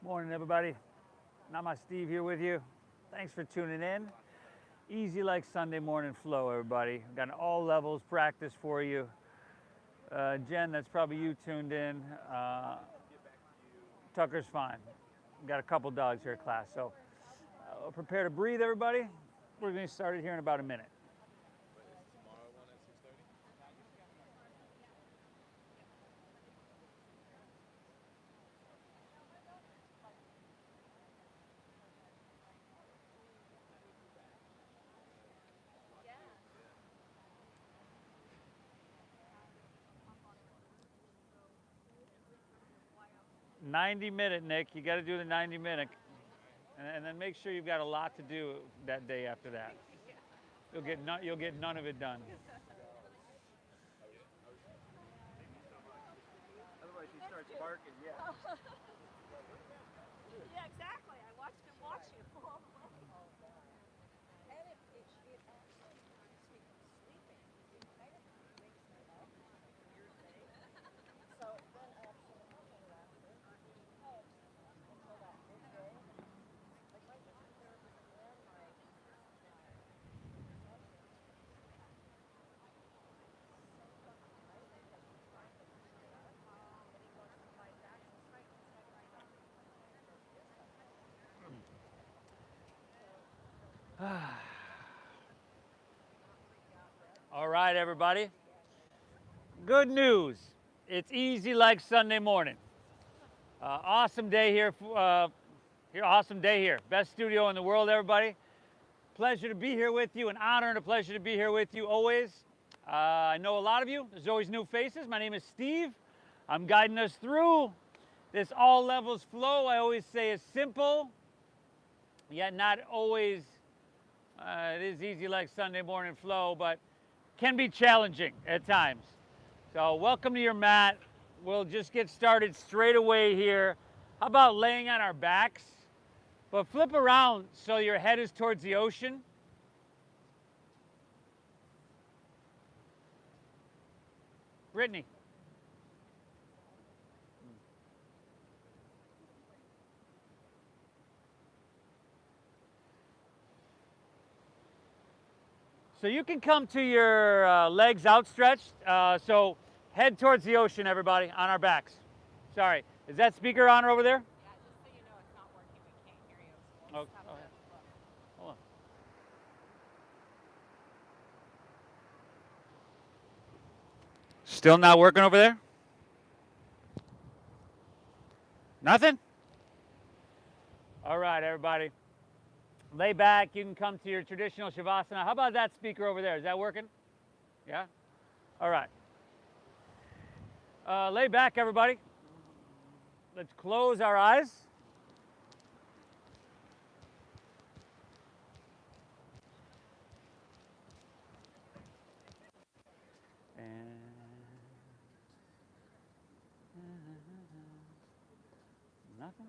Morning, everybody. Nama Steve here with you. Thanks for tuning in. Easy like Sunday morning flow, everybody. Got an all levels practice for you. Jen, that's probably you tuned in. Tucker's fine. Got a couple dogs here at class, so prepare to breathe, everybody. We're going to get started here in about a minute. 90-minute, Nick. You got to do the 90-minute, and then make sure you've got a lot to do that day after that. You'll get none of it done. Otherwise, he starts barking. Yeah. Yeah, exactly. I watched him watch you. All right, everybody. Good news. It's easy like Sunday morning. Awesome day here. Awesome day here. Best studio in the world, everybody. Pleasure to be here with you. An honor and a pleasure to be here with you always. I know a lot of you. There's always new faces. My name is Steve. I'm guiding us through this all levels flow. I always say it's simple, yet not always. It is easy like Sunday morning flow, but can be challenging at times. So welcome to your mat. We'll just get started straight away here. How about laying on our backs? But flip around so your head is towards the ocean. Brittany. So you can come to your legs outstretched. So head towards the ocean, everybody, on our backs. Sorry. Is that speaker on over there? Yeah, just so you know, it's not working. We can't hear you. So we'll Oh, have to look. hold on. Still not working over there? Nothing? All right, everybody. Lay back. You can come to your traditional Shavasana. How about that speaker over there? Is that working? Yeah? All right. Lay back, everybody. Let's close our eyes. Nothing?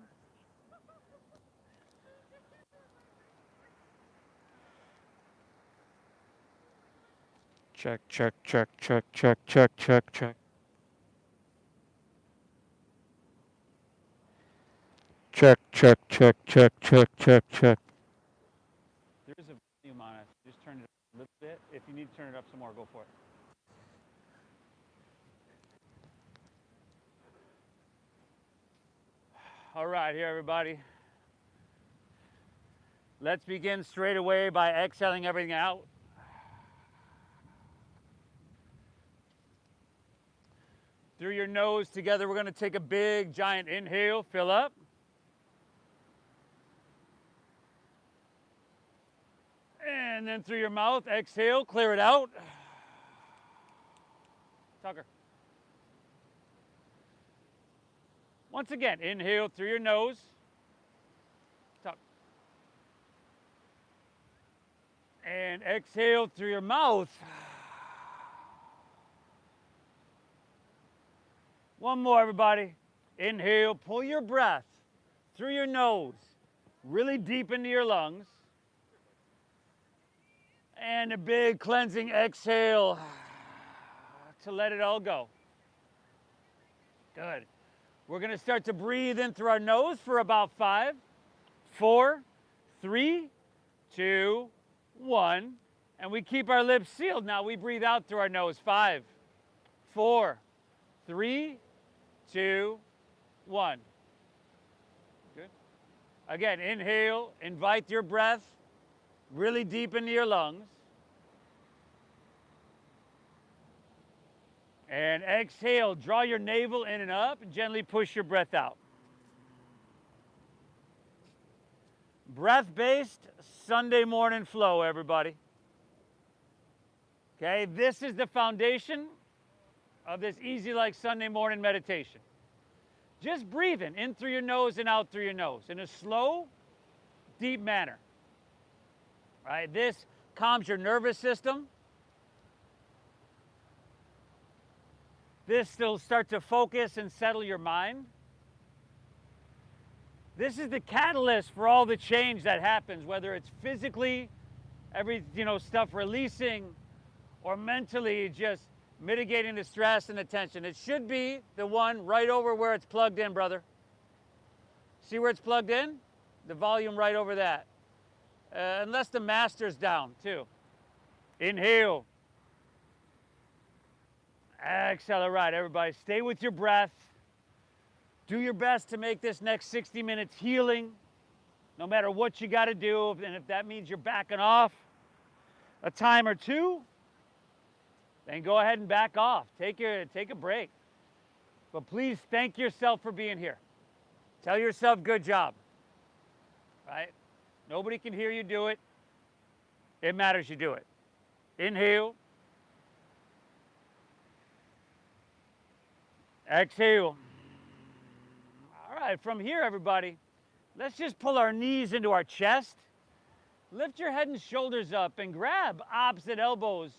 Check, check, check, check, check, check, check, check. Check, check, check, check, check, check, check. There is a volume on it. Just turn it up a little bit. If you need to turn it up some more, go for it. All right, here, everybody. Let's begin straight away by exhaling everything out. Through your nose together, we're going to take a big, giant inhale, fill up. And then through your mouth, exhale, clear it out. Tucker. Once again, inhale through your nose. Tuck. And exhale through your mouth. One more, everybody. Inhale, pull your breath through your nose, really deep into your lungs. And a big cleansing exhale to let it all go. Good. We're going to start to breathe in through our nose for about 5, 4, 3, 2, 1. And we keep our lips sealed. Now we breathe out through our nose. 5, 4, 3, 2, 1. Good. Again, inhale, invite your breath really deep into your lungs. And exhale, draw your navel in and up and gently push your breath out. Breath-based Sunday morning flow, everybody. Okay, this is the foundation of this easy like Sunday morning meditation. Just breathing in through your nose and out through your nose in a slow, deep manner. Right? This calms your nervous system. This will start to focus and settle your mind. This is the catalyst for all the change that happens, whether it's physically, stuff releasing, or mentally just mitigating the stress and the tension. It should be the one right over where it's plugged in, brother. See where it's plugged in? The volume right over that. Unless the master's down, too. Inhale. Exhale. All right, everybody, stay with your breath. Do your best to make this next 60 minutes healing, no matter what you got to do. And if that means you're backing off a time or two, then go ahead and back off. Take a break. But please thank yourself for being here. Tell yourself, good job. Right? Nobody can hear you do it. It matters you do it. Inhale. Exhale. All right, from here, everybody, let's just pull our knees into our chest. Lift your head and shoulders up and grab opposite elbows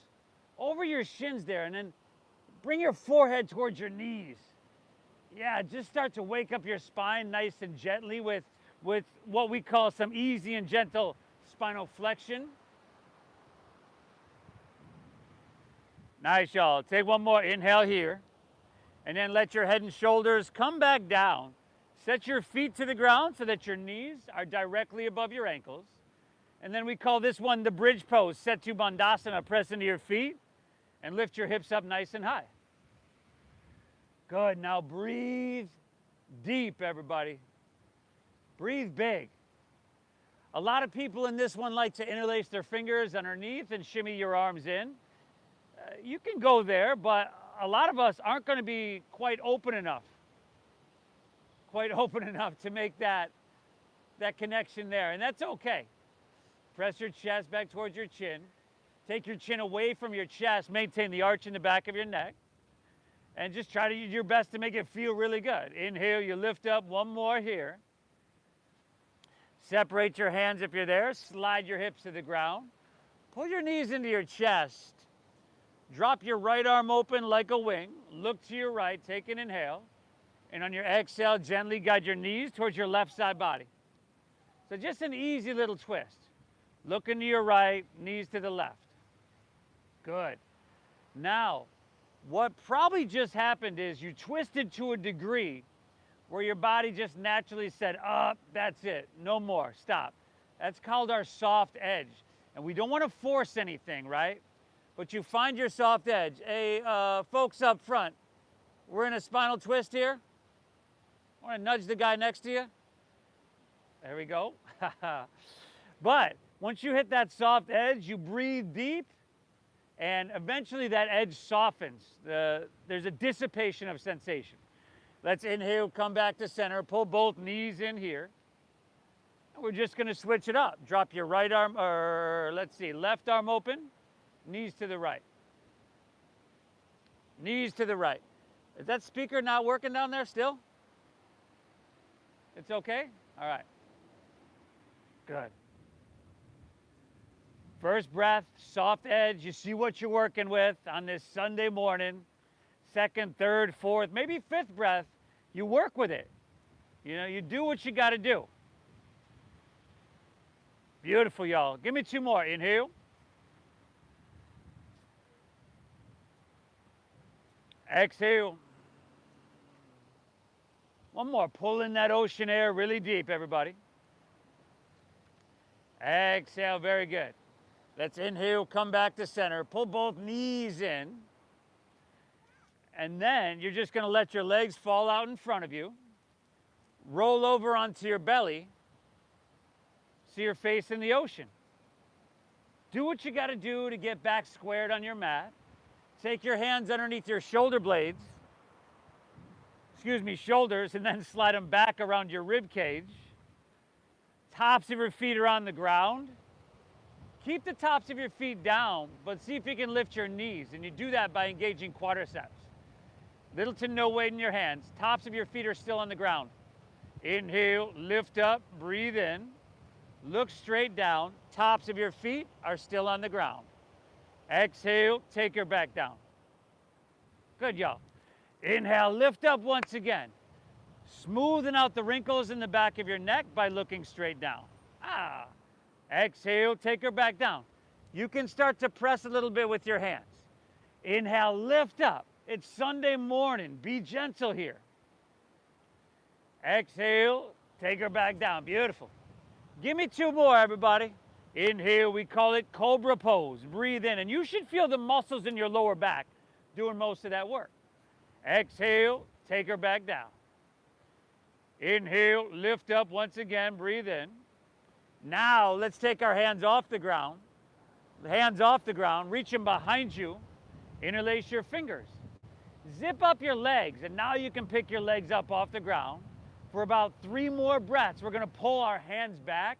over your shins there, and then bring your forehead towards your knees. Yeah, just start to wake up your spine nice and gently with what we call some easy and gentle spinal flexion. Nice, y'all. Take one more inhale here. And then let your head and shoulders come back down. Set your feet to the ground so that your knees are directly above your ankles. And then we call this one the bridge pose. Setu Bandhasana. Press into your feet and lift your hips up nice and high. Good. Now breathe deep, everybody. Breathe big. A lot of people in this one like to interlace their fingers underneath and shimmy your arms in. You can go there, but a lot of us aren't going to be quite open enough to make that connection there, and that's okay. Press your chest back towards your chin. Take your chin away from your chest. Maintain the arch in the back of your neck. And just try to do your best to make it feel really good. Inhale, you lift up. One more here. Separate your hands if you're there. Slide your hips to the ground. Pull your knees into your chest. Drop your right arm open like a wing. Look to your right. Take an inhale. And on your exhale, gently guide your knees towards your left side body. So just an easy little twist. Look into your right, knees to the left. Good. Now, what probably just happened is you twisted to a degree where your body just naturally said, that's it. No more. Stop. That's called our soft edge. And we don't want to force anything, right? But you find your soft edge. Hey, folks up front, we're in a spinal twist here. I want to nudge the guy next to you. There we go. But once you hit that soft edge, you breathe deep, and eventually that edge softens. There's a dissipation of sensation. Let's inhale, come back to center, pull both knees in here. And we're just going to switch it up. Drop your right arm, or left arm open. Knees to the right. Knees to the right. Is that speaker not working down there still? It's okay? All right. Good. First breath, soft edge. You see what you're working with on this Sunday morning. Second, third, fourth, maybe fifth breath, you work with it. You do what you got to do. Beautiful, y'all. Give me two more. Inhale. Exhale. One more. Pull in that ocean air really deep, everybody. Exhale. Very good. Let's inhale, come back to center. Pull both knees in. And then you're just going to let your legs fall out in front of you. Roll over onto your belly. See your face in the ocean. Do what you got to do to get back squared on your mat. Take your hands underneath your shoulder blades. Shoulders, and then slide them back around your rib cage. Tops of your feet are on the ground. Keep the tops of your feet down, but see if you can lift your knees. And you do that by engaging quadriceps. Little to no weight in your hands. Tops of your feet are still on the ground. Inhale, lift up, breathe in. Look straight down. Tops of your feet are still on the ground. Exhale, take her back down. Good, y'all. Inhale, lift up once again. Smoothing out the wrinkles in the back of your neck by looking straight down. Exhale, take her back down. You can start to press a little bit with your hands. Inhale, lift up. It's Sunday morning. Be gentle here. Exhale, take her back down. Beautiful. Give me two more, everybody. Inhale, we call it cobra pose. Breathe in, and you should feel the muscles in your lower back doing most of that work. Exhale, take her back down. Inhale, lift up once again, breathe in. Now, let's take our hands off the ground. Hands off the ground, reach them behind you. Interlace your fingers. Zip up your legs, and now you can pick your legs up off the ground. For about 3 more breaths, we're going to pull our hands back.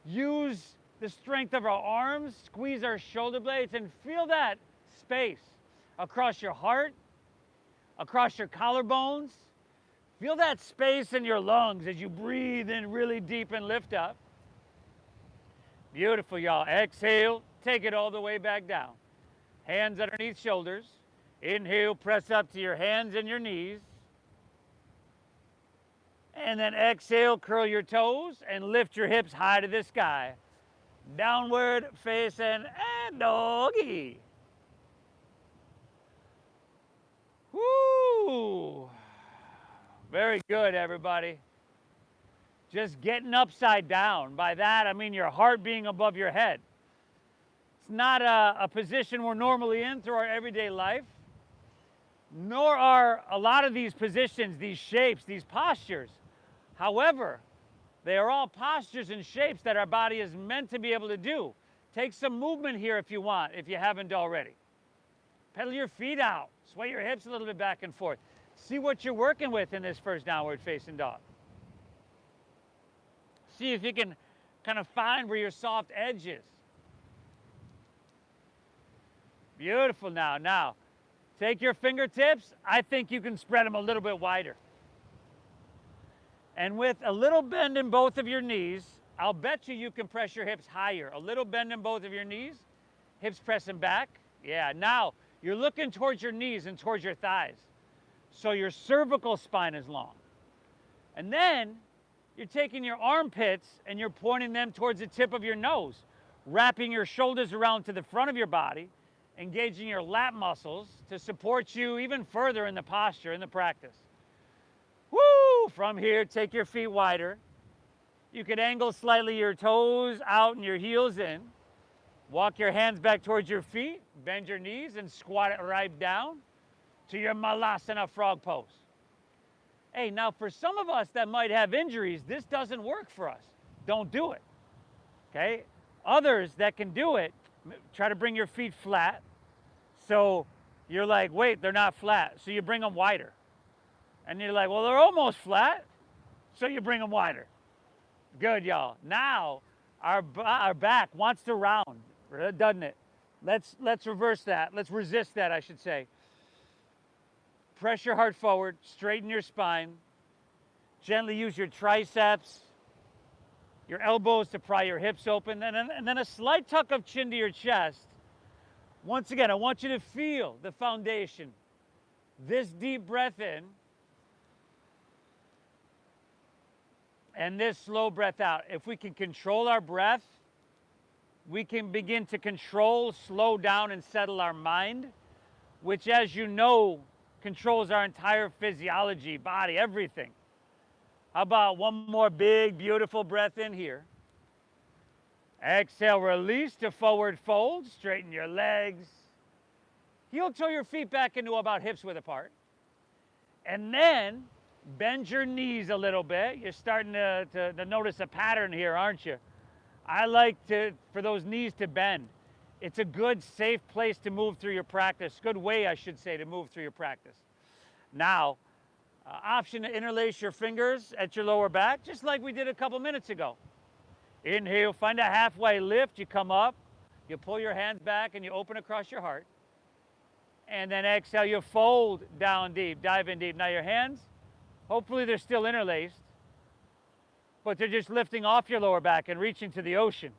Use the strength of our arms, squeeze our shoulder blades, and feel that space across your heart, across your collarbones. Feel that space in your lungs as you breathe in really deep and lift up. Beautiful, y'all. Exhale, take it all the way back down. Hands underneath shoulders. Inhale, press up to your hands and your knees. And then exhale, curl your toes and lift your hips high to the sky. Downward facing and doggy. Woo! Very good, everybody. Just getting upside down. By that, I mean your heart being above your head. It's not a position we're normally in through our everyday life, nor are a lot of these positions, these shapes, these postures. However, they are all postures and shapes that our body is meant to be able to do. Take some movement here if you want, if you haven't already. Pedal your feet out. Sway your hips a little bit back and forth. See what you're working with in this first downward facing dog. See if you can kind of find where your soft edge is. Beautiful now. Now, take your fingertips. I think you can spread them a little bit wider. And with a little bend in both of your knees, I'll bet you can press your hips higher. A little bend in both of your knees, hips pressing back. Yeah, now you're looking towards your knees and towards your thighs. So your cervical spine is long. And then you're taking your armpits and you're pointing them towards the tip of your nose, wrapping your shoulders around to the front of your body, engaging your lat muscles to support you even further in the posture, in the practice. Woo! From here, take your feet wider. You could angle slightly your toes out and your heels in. Walk your hands back towards your feet, bend your knees, and squat it right down to your Malasana frog pose. Hey, now for some of us that might have injuries, this doesn't work for us. Don't do it, okay? Others that can do it, try to bring your feet flat. So you're like, wait, they're not flat. So you bring them wider. And you're like, well, they're almost flat. So you bring them wider. Good, y'all. Now, our back wants to round, doesn't it? Let's reverse that. Let's resist that, I should say. Press your heart forward, straighten your spine. Gently use your triceps, your elbows to pry your hips open, and then a slight tuck of chin to your chest. Once again, I want you to feel the foundation. This deep breath in, and this slow breath out. If we can control our breath, we can begin to control, slow down, and settle our mind. which, as you know, controls our entire physiology, body, everything. How about one more big, beautiful breath in here? Exhale, release to forward fold. Straighten your legs. Heel toe your feet back into about hips width apart. And then bend your knees a little bit. You're starting to notice a pattern here, aren't you? I like for those knees to bend. It's a good, safe place to move through your practice. Good way, I should say, to move through your practice. Now, option to interlace your fingers at your lower back, just like we did a couple minutes ago. Inhale, find a halfway lift. You come up, you pull your hands back, and you open across your heart. And then exhale, you fold down deep, dive in deep. Now your hands, hopefully they're still interlaced, but they're just lifting off your lower back and reaching to the ocean.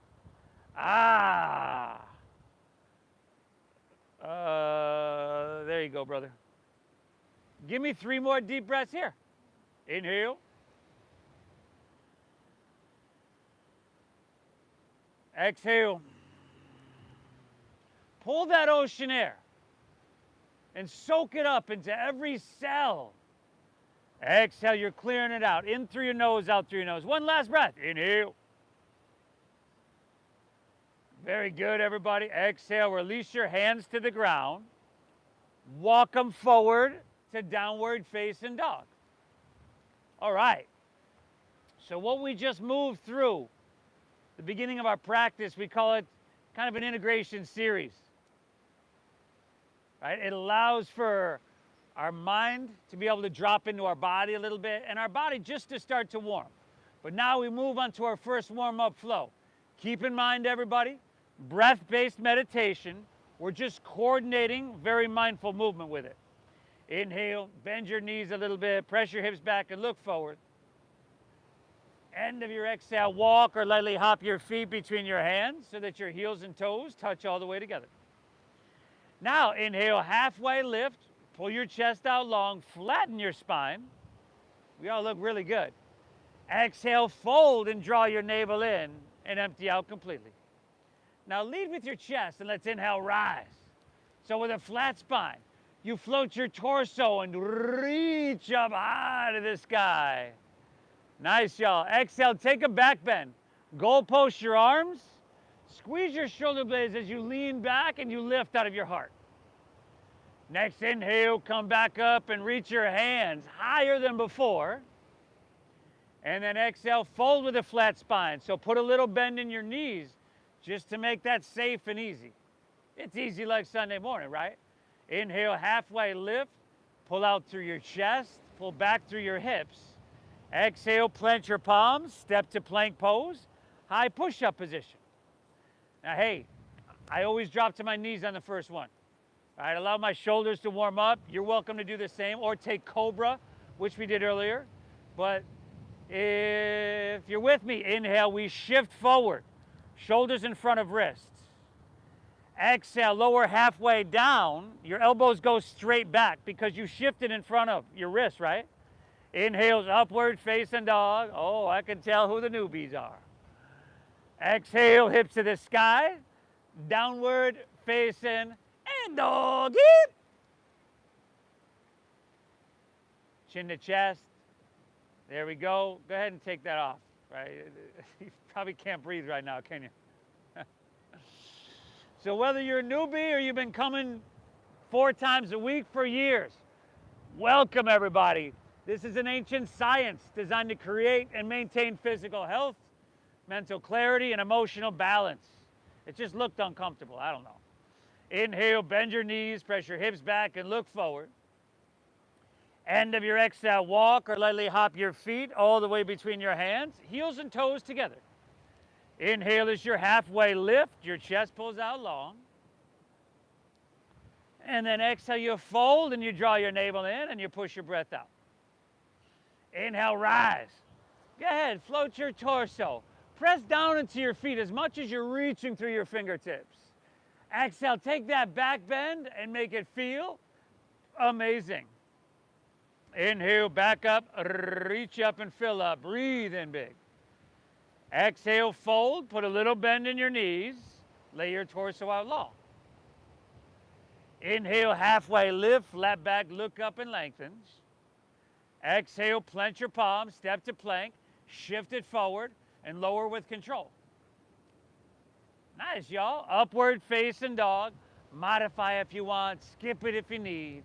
There you go, brother. Give me 3 more deep breaths here. Inhale. Exhale. Pull that ocean air and soak it up into every cell. Exhale, you're clearing it out. In through your nose, out through your nose. One last breath. Inhale. Very good, everybody. Exhale, release your hands to the ground. Walk them forward to downward facing dog. All right. So what we just moved through, the beginning of our practice, we call it kind of an integration series. Right? It allows for our mind to be able to drop into our body a little bit and our body just to start to warm. But now we move on to our first warm-up flow. Keep in mind, everybody, breath-based meditation. We're just coordinating very mindful movement with it. Inhale, bend your knees a little bit, press your hips back and look forward. End of your exhale, walk or lightly hop your feet between your hands so that your heels and toes touch all the way together. Now, inhale, halfway lift, pull your chest out long, flatten your spine. We all look really good. Exhale, fold and draw your navel in and empty out completely. Now lead with your chest and let's inhale, rise. So with a flat spine, you float your torso and reach up high to the sky. Nice, y'all. Exhale, take a back bend. Goal post your arms. Squeeze your shoulder blades as you lean back and you lift out of your heart. Next inhale, come back up and reach your hands higher than before. And then exhale, fold with a flat spine. So put a little bend in your knees just to make that safe and easy. It's easy like Sunday morning, right? Inhale, halfway lift, pull out through your chest, pull back through your hips. Exhale, plant your palms, step to plank pose, high push-up position. Now, hey, I always drop to my knees on the first one. All right, allow my shoulders to warm up. You're welcome to do the same, or take Cobra, which we did earlier. But if you're with me, inhale, we shift forward, shoulders in front of wrists. Exhale, lower halfway down, your elbows go straight back because you shifted in front of your wrist, right? Inhales, upward facing dog. Oh, I can tell who the newbies are. Exhale, hips to the sky, downward facing and doggy. Chin to chest. There we go. Go ahead and take that off. Right? You probably can't breathe right now, can you? So whether you're a newbie or you've been coming 4 times a week for years, welcome everybody. This is an ancient science designed to create and maintain physical health, mental clarity, and emotional balance. It just looked uncomfortable, I don't know. Inhale, bend your knees, press your hips back and look forward. End of your exhale, walk or lightly hop your feet all the way between your hands, heels and toes together. Inhale is your halfway lift, your chest pulls out long. And then exhale, you fold and you draw your navel in and you push your breath out. Inhale, rise. Go ahead, float your torso. Press down into your feet as much as you're reaching through your fingertips. Exhale, take that back bend and make it feel amazing. Inhale, back up, reach up and fill up. Breathe in big. Exhale, fold, put a little bend in your knees. Lay your torso out long. Inhale, halfway lift, flat back, look up and lengthens. Exhale, plant your palms, step to plank, shift it forward, and lower with control. Nice, y'all. Upward facing dog. Modify if you want, skip it if you need.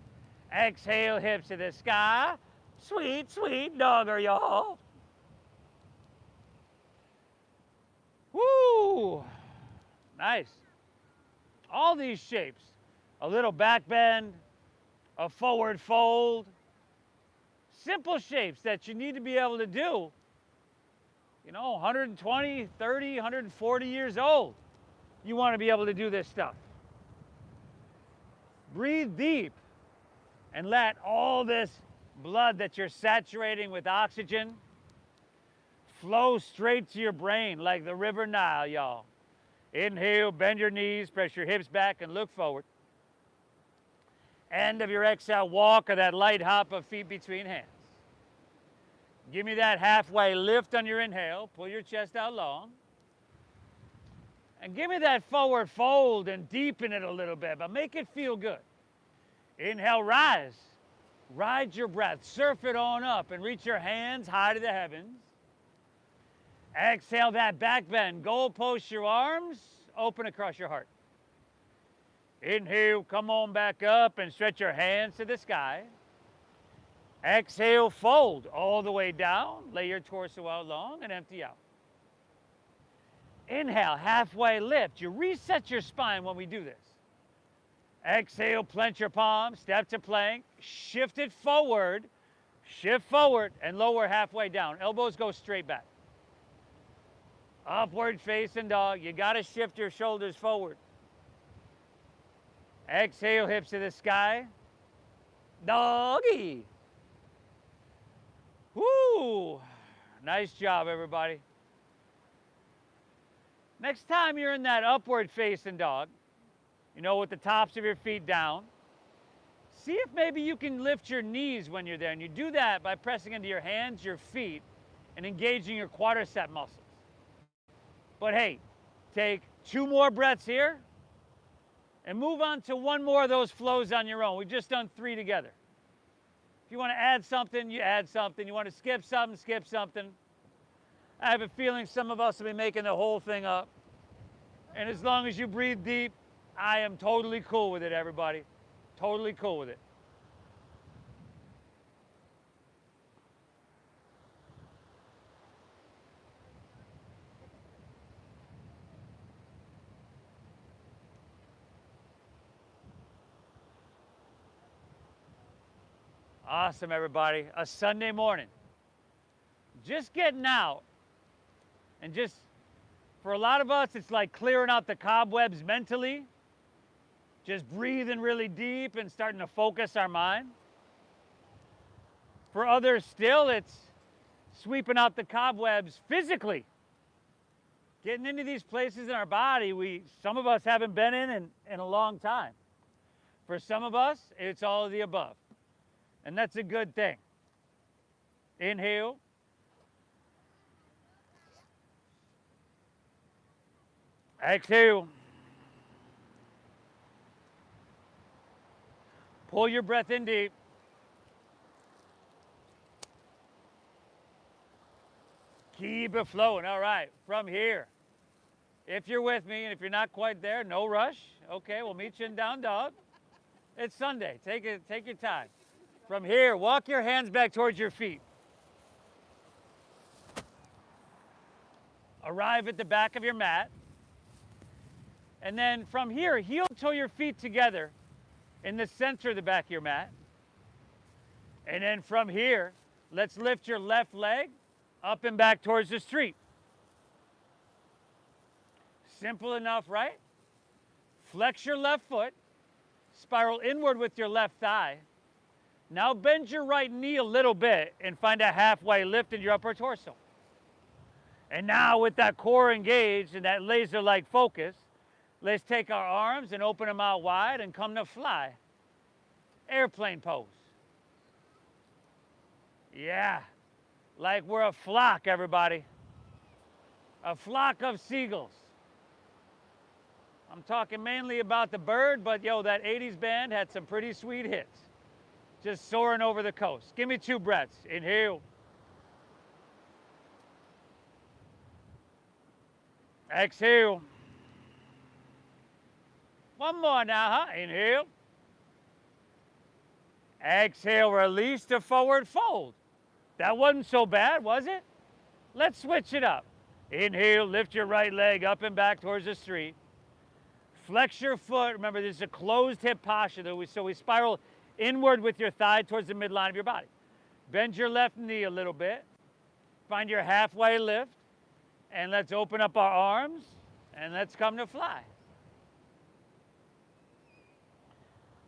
Exhale, hips to the sky. Sweet, sweet dogger, y'all. Woo! Nice. All these shapes. A little back bend, a forward fold. Simple shapes that you need to be able to do. 120, 30, 140 years old. You want to be able to do this stuff. Breathe deep and let all this blood that you're saturating with oxygen flow straight to your brain like the river Nile, y'all. Inhale, bend your knees, press your hips back and look forward. End of your exhale, walk or that light hop of feet between hands. Give me that halfway lift on your inhale. Pull your chest out long. And give me that forward fold and deepen it a little bit, but make it feel good. Inhale, rise. Ride your breath. Surf it on up and reach your hands high to the heavens. Exhale that back bend. Goal post your arms. Open across your heart. Inhale, come on back up and stretch your hands to the sky. Exhale, fold all the way down. Lay your torso out long and empty out. Inhale, halfway lift. You reset your spine when we do this. Exhale, plant your palms, step to plank, shift it forward, shift forward, and lower halfway down. Elbows go straight back. Upward facing dog. You got to shift your shoulders forward. Exhale, hips to the sky. Doggy. Woo! Nice job, everybody. Next time you're in that upward facing dog, with the tops of your feet down, see if maybe you can lift your knees when you're there. And you do that by pressing into your hands, your feet, and engaging your quadricep muscles. But hey, take 2 more breaths here and move on to 1 more of those flows on your own. We've just done 3 together. If you want to add something, you add something. You want to skip something, skip something. I have a feeling some of us will be making the whole thing up. And as long as you breathe deep, I am totally cool with it, everybody. Totally cool with it. Awesome, everybody. A Sunday morning. Just getting out. And just, for a lot of us, it's like clearing out the cobwebs mentally. Just breathing really deep and starting to focus our mind. For others still, it's sweeping out the cobwebs physically. Getting into these places in our body some of us haven't been in a long time. For some of us, it's all of the above. And that's a good thing. Inhale. Exhale. Pull your breath in deep. Keep it flowing. All right, from here, if you're with me, and if you're not quite there, no rush. Okay, we'll meet you in down dog. It's Sunday. Take your time. From here, walk your hands back towards your feet. Arrive at the back of your mat. And then from here, heel toe your feet together in the center of the back of your mat. And then from here, let's lift your left leg up and back towards the street. Simple enough, right? Flex your left foot, spiral inward with your left thigh. Now bend your right knee a little bit and find a halfway lift in your upper torso. And now with that core engaged and that laser-like focus, let's take our arms and open them out wide and come to fly. Airplane pose. Yeah, like we're a flock, everybody. A flock of seagulls. I'm talking mainly about the bird, but yo, that 80s band had some pretty sweet hits. Just soaring over the coast. Give me 2 breaths. Inhale. Exhale. One more now, huh? Inhale. Exhale, release to forward fold. That wasn't so bad, was it? Let's switch it up. Inhale, lift your right leg up and back towards the street. Flex your foot. Remember, this is a closed hip posture, so we spiral inward with your thigh towards the midline of your body. Bend your left knee a little bit. Find your halfway lift. And let's open up our arms, and let's come to fly.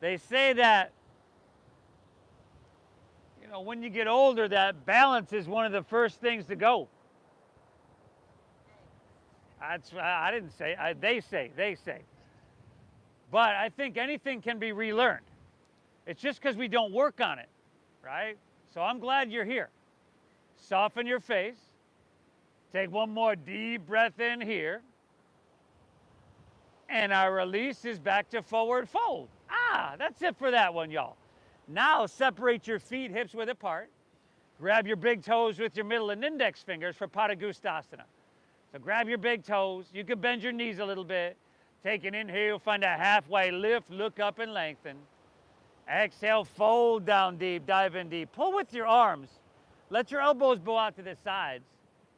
They say that, you know, when you get older, that balance is one of the first things to go. I didn't say, they say. But I think anything can be relearned. It's just because we don't work on it, right? So I'm glad you're here. Soften your face. Take one more deep breath in here. And our release is back to forward fold. That's it for that one, y'all. Now separate your feet hips width apart. Grab your big toes with your middle and index fingers for Padangusthasana. So grab your big toes. You can bend your knees a little bit. Take an inhale, find a halfway lift, look up and lengthen. Exhale, fold down deep, dive in deep. Pull with your arms. Let your elbows bow out to the sides.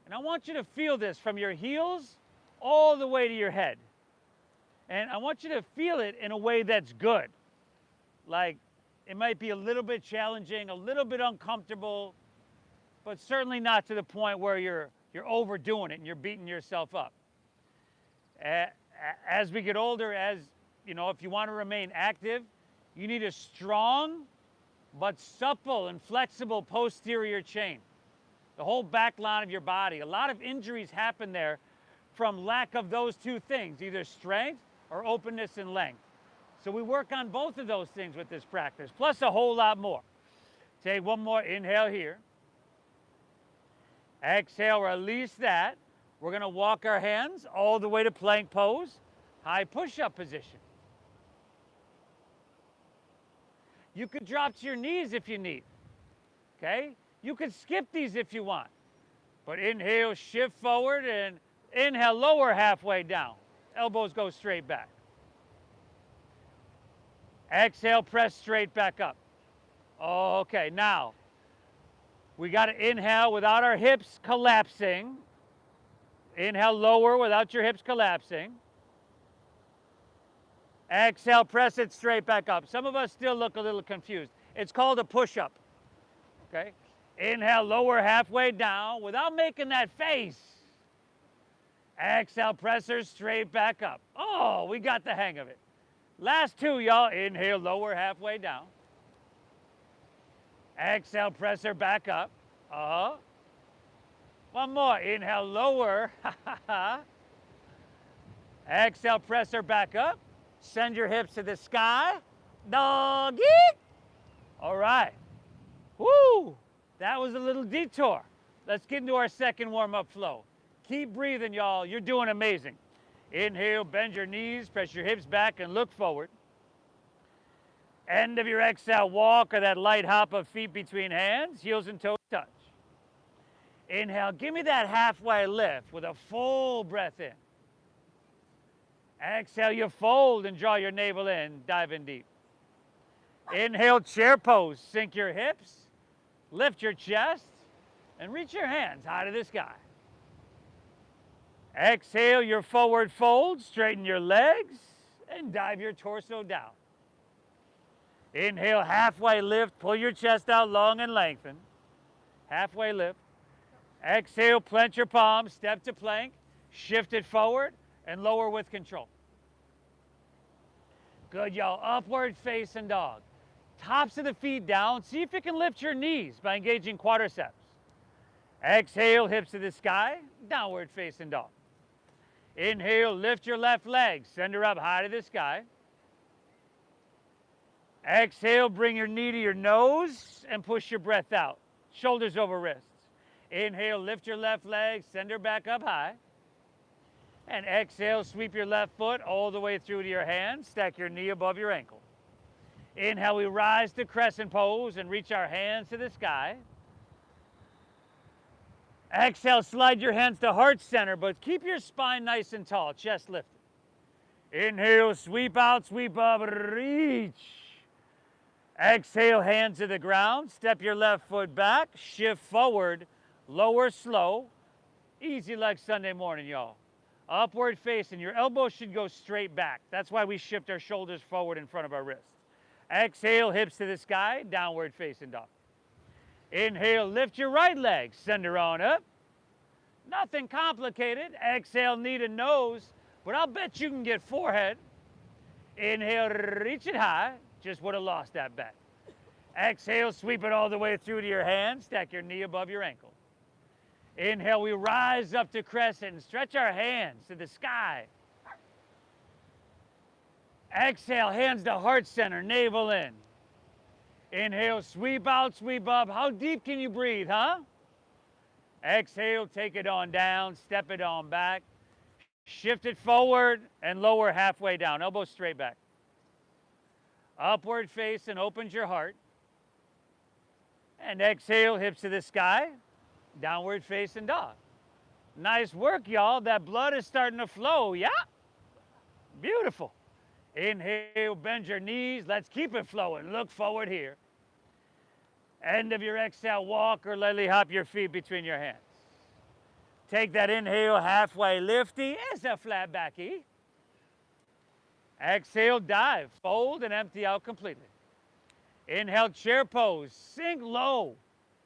And I want you to feel this from your heels all the way to your head. And I want you to feel it in a way that's good. Like, it might be a little bit challenging, a little bit uncomfortable, but certainly not to the point where you're overdoing it and you're beating yourself up. As we get older, as you know, if you want to remain active, you need a strong but supple and flexible posterior chain. The whole back line of your body. A lot of injuries happen there from lack of those two things, either strength or openness and length. So we work on both of those things with this practice, plus a whole lot more. Take one more inhale here. Exhale, release that. We're going to walk our hands all the way to plank pose, high push-up position. You could drop to your knees if you need, okay? You could skip these if you want. But inhale, shift forward, and inhale, lower halfway down. Elbows go straight back. Exhale, press straight back up. Okay, now, we got to inhale without our hips collapsing. Inhale, lower without your hips collapsing. Exhale, press it straight back up. Some of us still look a little confused. It's called a push-up, okay? Inhale, lower halfway down without making that face. Exhale, presser straight back up. Oh, we got the hang of it. Last two, y'all. Inhale, lower halfway down. Exhale, presser back up. One more. Inhale, lower. Exhale, presser back up. Send your hips to the sky. Doggy. All right. Woo! That was a little detour. Let's get into our second warm-up flow. Keep breathing, y'all. You're doing amazing. Inhale, bend your knees, press your hips back, and look forward. End of your exhale, walk or that light hop of feet between hands, heels and toes touch. Inhale, give me that halfway lift with a full breath in. Exhale, you fold and draw your navel in, dive in deep. Inhale, chair pose, sink your hips. Lift your chest and reach your hands high to the sky. Exhale your forward fold, straighten your legs, and dive your torso down. Inhale, halfway lift, pull your chest out long and lengthen. Halfway lift. Exhale, plant your palms, step to plank, shift it forward, and lower with control. Good, y'all. Upward facing dog. Tops of the feet down. See if you can lift your knees by engaging quadriceps. Exhale, hips to the sky, downward facing dog. Inhale, lift your left leg, send her up high to the sky. Exhale, bring your knee to your nose and push your breath out. Shoulders over wrists. Inhale, lift your left leg, send her back up high. And exhale, sweep your left foot all the way through to your hands. Stack your knee above your ankle. Inhale, we rise to crescent pose and reach our hands to the sky. Exhale, slide your hands to heart center, but keep your spine nice and tall, chest lifted. Inhale, sweep out, sweep up, reach. Exhale, hands to the ground. Step your left foot back, shift forward, lower slow. Easy like Sunday morning, y'all. Upward facing, your elbows should go straight back. That's why we shift our shoulders forward in front of our wrists. Exhale, hips to the sky, downward facing dog. Inhale, lift your right leg, send her on up. Nothing complicated. Exhale, knee to nose, but I'll bet you can get forehead. Inhale, reach it high. Just would have lost that bet. Exhale, sweep it all the way through to your hands. Stack your knee above your ankle. Inhale, we rise up to crescent and stretch our hands to the sky. Exhale, hands to heart center, navel in. Inhale, sweep out, sweep up. How deep can you breathe, huh? Exhale, take it on down, step it on back. Shift it forward and lower halfway down, elbows straight back. Upward face and opens your heart. And exhale, hips to the sky, downward facing dog. Nice work, y'all. That blood is starting to flow, yeah? Beautiful. Inhale, bend your knees. Let's keep it flowing. Look forward here. End of your exhale, walk or lightly hop your feet between your hands. Take that inhale, halfway lifty. It's a flat backy. Exhale, dive, fold and empty out completely. Inhale, chair pose, sink low,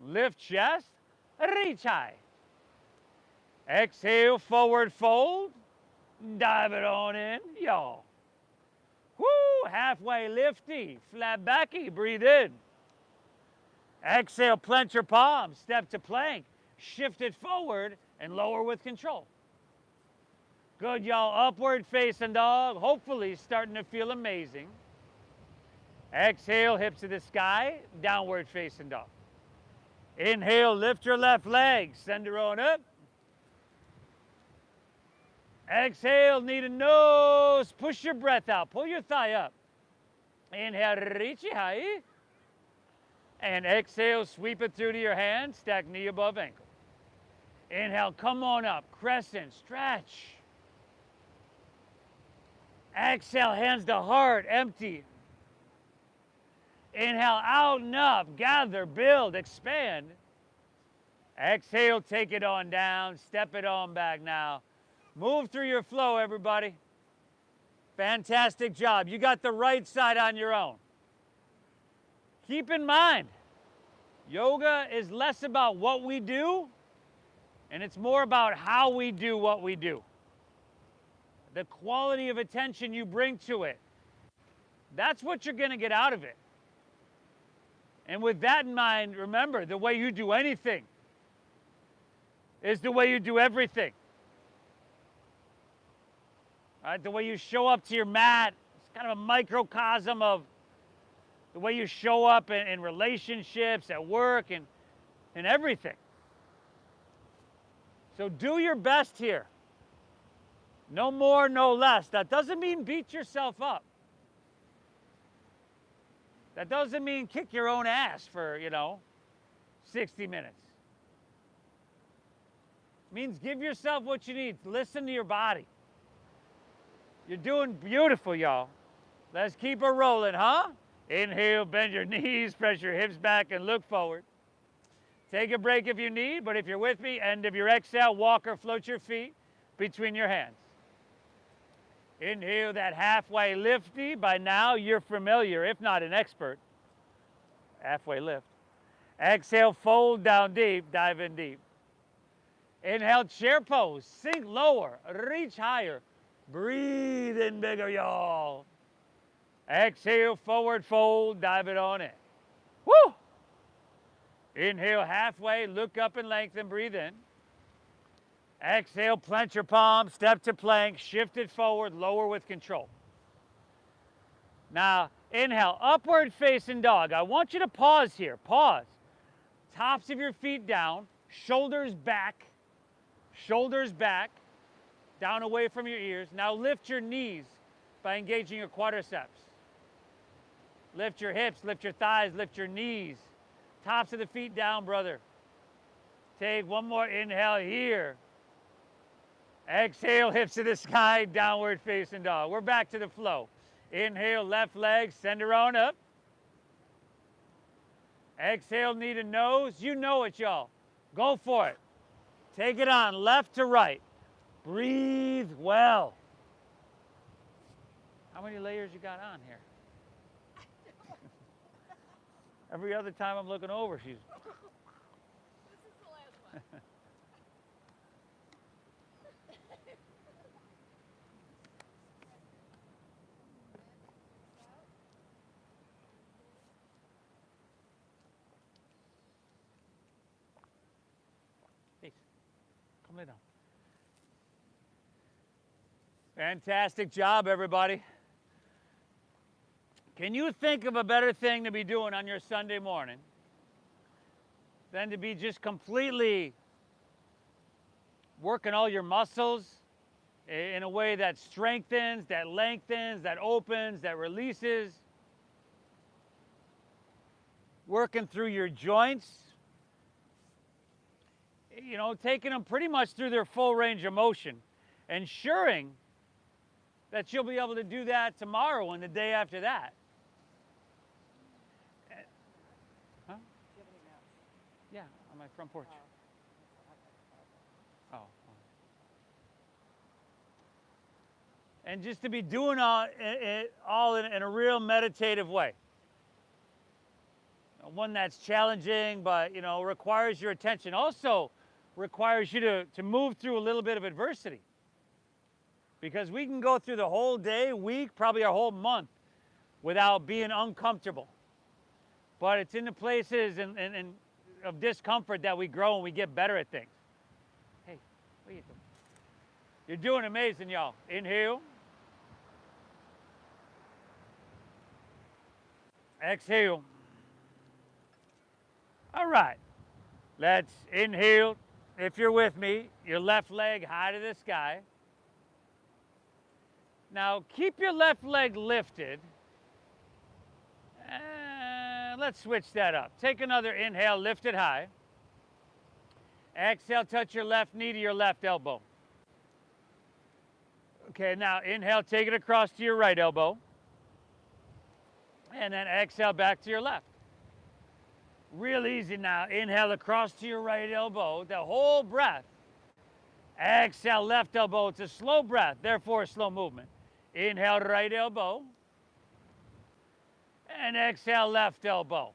lift chest, reach high. Exhale, forward fold, dive it on in, y'all. Woo, halfway lifty, flat backy, breathe in. Exhale, plant your palms, step to plank, shift it forward and lower with control. Good, y'all. Upward facing dog, hopefully starting to feel amazing. Exhale, hips to the sky, downward facing dog. Inhale, lift your left leg, send her on up. Exhale, knee to nose, push your breath out, pull your thigh up. Inhale, reach it high. And exhale, sweep it through to your hand, stack knee above ankle. Inhale, come on up, crescent, stretch. Exhale, hands to heart, empty. Inhale, out and up, gather, build, expand. Exhale, take it on down, step it on back now. Move through your flow, everybody. Fantastic job. You got the right side on your own. Keep in mind, yoga is less about what we do, and it's more about how we do what we do. The quality of attention you bring to it. That's what you're going to get out of it. And with that in mind, remember, the way you do anything is the way you do everything. All right, the way you show up to your mat, it's kind of a microcosm of the way you show up in relationships, at work, and everything. So do your best here. No more, no less. That doesn't mean beat yourself up. That doesn't mean kick your own ass for, 60 minutes. It means give yourself what you need. Listen to your body. You're doing beautiful, y'all. Let's keep it rolling, huh? Inhale, bend your knees, press your hips back, and look forward. Take a break if you need, but if you're with me, end of your exhale, walk or float your feet between your hands. Inhale, that halfway lifty. By now, you're familiar, if not an expert. Halfway lift. Exhale, fold down deep, dive in deep. Inhale, chair pose, sink lower, reach higher. Breathe in bigger, y'all. Exhale, forward fold, dive it on in. Woo! Inhale, halfway, look up and lengthen, breathe in. Exhale, plant your palms, step to plank, shift it forward, lower with control. Now, inhale, upward facing dog. I want you to pause here, pause. Tops of your feet down, shoulders back, shoulders back. down away from your ears. Now lift your knees by engaging your quadriceps. Lift your hips, lift your thighs, lift your knees. Tops of the feet down, brother. Take one more inhale here. Exhale, hips to the sky, downward facing dog. We're back to the flow. Inhale, left leg, send her on up. Exhale, knee to nose. You know it, y'all. Go for it. Take it on, left to right. Breathe well. How many layers you got on here? Every other time I'm looking over, she's... This is the last one. Hey, come lay down. Fantastic job, everybody. Can you think of a better thing to be doing on your Sunday morning than to be just completely working all your muscles in a way that strengthens, that lengthens, that opens, that releases, working through your joints, you know, taking them pretty much through their full range of motion, ensuring that you'll be able to do that tomorrow and the day after that. Huh? Yeah, on my front porch. Oh. And just to be doing all in a real meditative way. One that's challenging, but you know, requires your attention. Also requires you to move through a little bit of adversity. Because we can go through the whole day, week, probably our whole month without being uncomfortable. But it's in the places of discomfort that we grow and we get better at things. Hey, what are you doing? You're doing amazing, y'all. Inhale. Exhale. All right. Let's inhale. If you're with me, your left leg high to the sky. Now, keep your left leg lifted. Let's switch that up. Take another inhale, lift it high. Exhale, touch your left knee to your left elbow. Okay, now inhale, take it across to your right elbow. And then exhale back to your left. Real easy now. Inhale across to your right elbow, the whole breath. Exhale, left elbow. It's a slow breath, therefore a slow movement. Inhale, right elbow. And exhale, left elbow.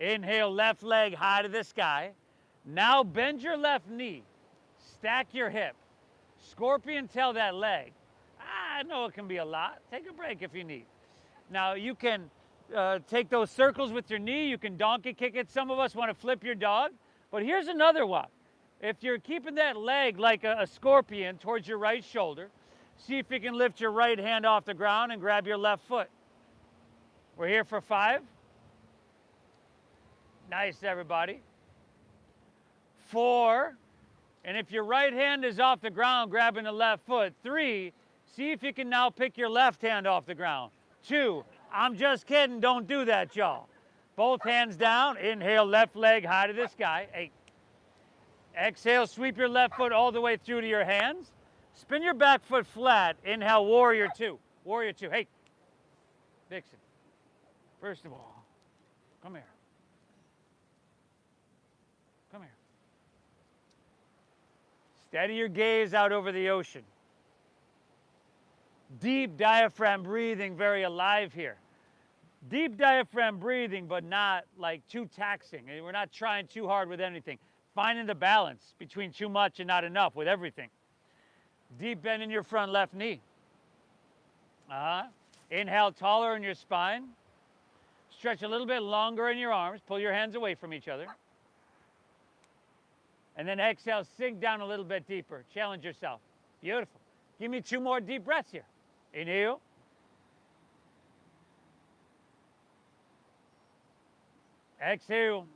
Inhale, left leg high to the sky. Now bend your left knee. Stack your hip. Scorpion tail that leg. I know it can be a lot. Take a break if you need. Now you can take those circles with your knee. You can donkey kick it. Some of us want to flip your dog. But here's another one. If you're keeping that leg like a scorpion towards your right shoulder, see if you can lift your right hand off the ground and grab your left foot. We're here for 5. Nice, everybody. 4. And if your right hand is off the ground, grabbing the left foot. 3. See if you can now pick your left hand off the ground. 2. I'm just kidding. Don't do that, y'all. Both hands down. Inhale, left leg high to the sky. 8. Exhale, sweep your left foot all the way through to your hands. Spin your back foot flat. Inhale, warrior 2. Warrior 2. Hey, Vixen. First of all, come here. Come here. Steady your gaze out over the ocean. Deep diaphragm breathing, very alive here. Deep diaphragm breathing, but not like too taxing. We're not trying too hard with anything. Finding the balance between too much and not enough with everything. Deep bend in your front left knee. Inhale, taller in your spine. Stretch a little bit longer in your arms. Pull your hands away from each other. And then exhale, sink down a little bit deeper. Challenge yourself. Beautiful. Give me 2 more deep breaths here. Inhale. Exhale.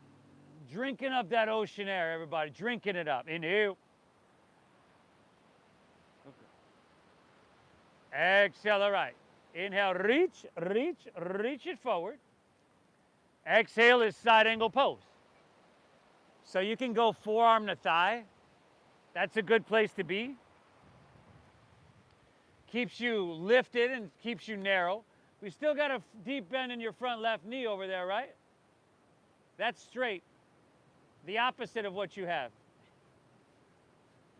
Drinking up that ocean air, everybody. Drinking it up. Inhale. Exhale, all right. Inhale, reach, reach, reach it forward. Exhale is side angle pose. So you can go forearm to thigh. That's a good place to be. Keeps you lifted and keeps you narrow. We still got a deep bend in your front left knee over there, right? That's straight. The opposite of what you have.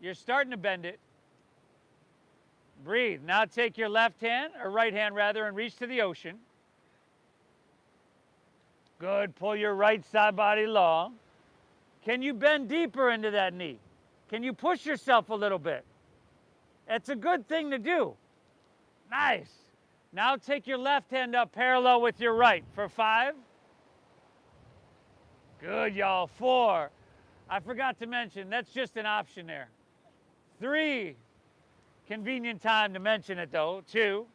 You're starting to bend it. Breathe. Now take your left hand, or right hand rather, and reach to the ocean. Good. Pull your right side body long. Can you bend deeper into that knee? Can you push yourself a little bit? It's a good thing to do. Nice. Now take your left hand up parallel with your right for 5. Good, y'all. 4. I forgot to mention, that's just an option there. 3. Convenient time to mention it though. 2.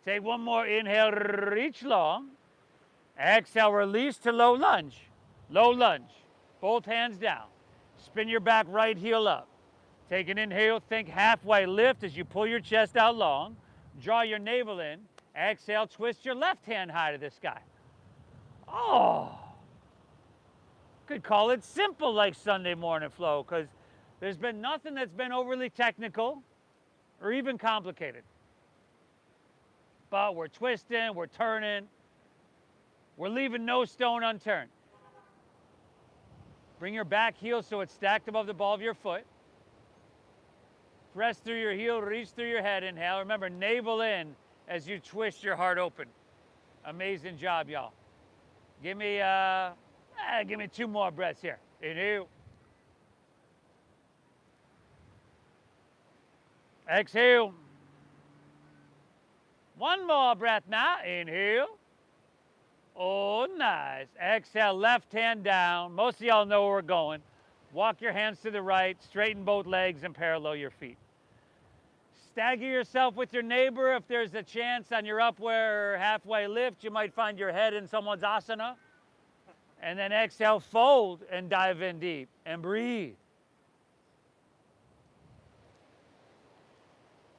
Take one more inhale, reach long. Exhale, release to low lunge. Low lunge. Both hands down. Spin your back right heel up. Take an inhale, think halfway lift as you pull your chest out long. Draw your navel in. Exhale, twist your left hand high to the sky. Oh. Could call it simple like Sunday morning flow, because there's been nothing that's been overly technical or even complicated. But we're twisting, we're turning, we're leaving no stone unturned. Bring your back heel so it's stacked above the ball of your foot. Press through your heel, reach through your head, inhale. Remember, navel in as you twist your heart open. Amazing job, y'all. Give me 2 more breaths here. Inhale. Exhale. One more breath now. Inhale. Oh, nice. Exhale, left hand down. Most of y'all know where we're going. Walk your hands to the right, straighten both legs, and parallel your feet. Stagger yourself with your neighbor. If there's a chance on your upward or halfway lift, you might find your head in someone's asana. And then exhale, fold, and dive in deep. And breathe.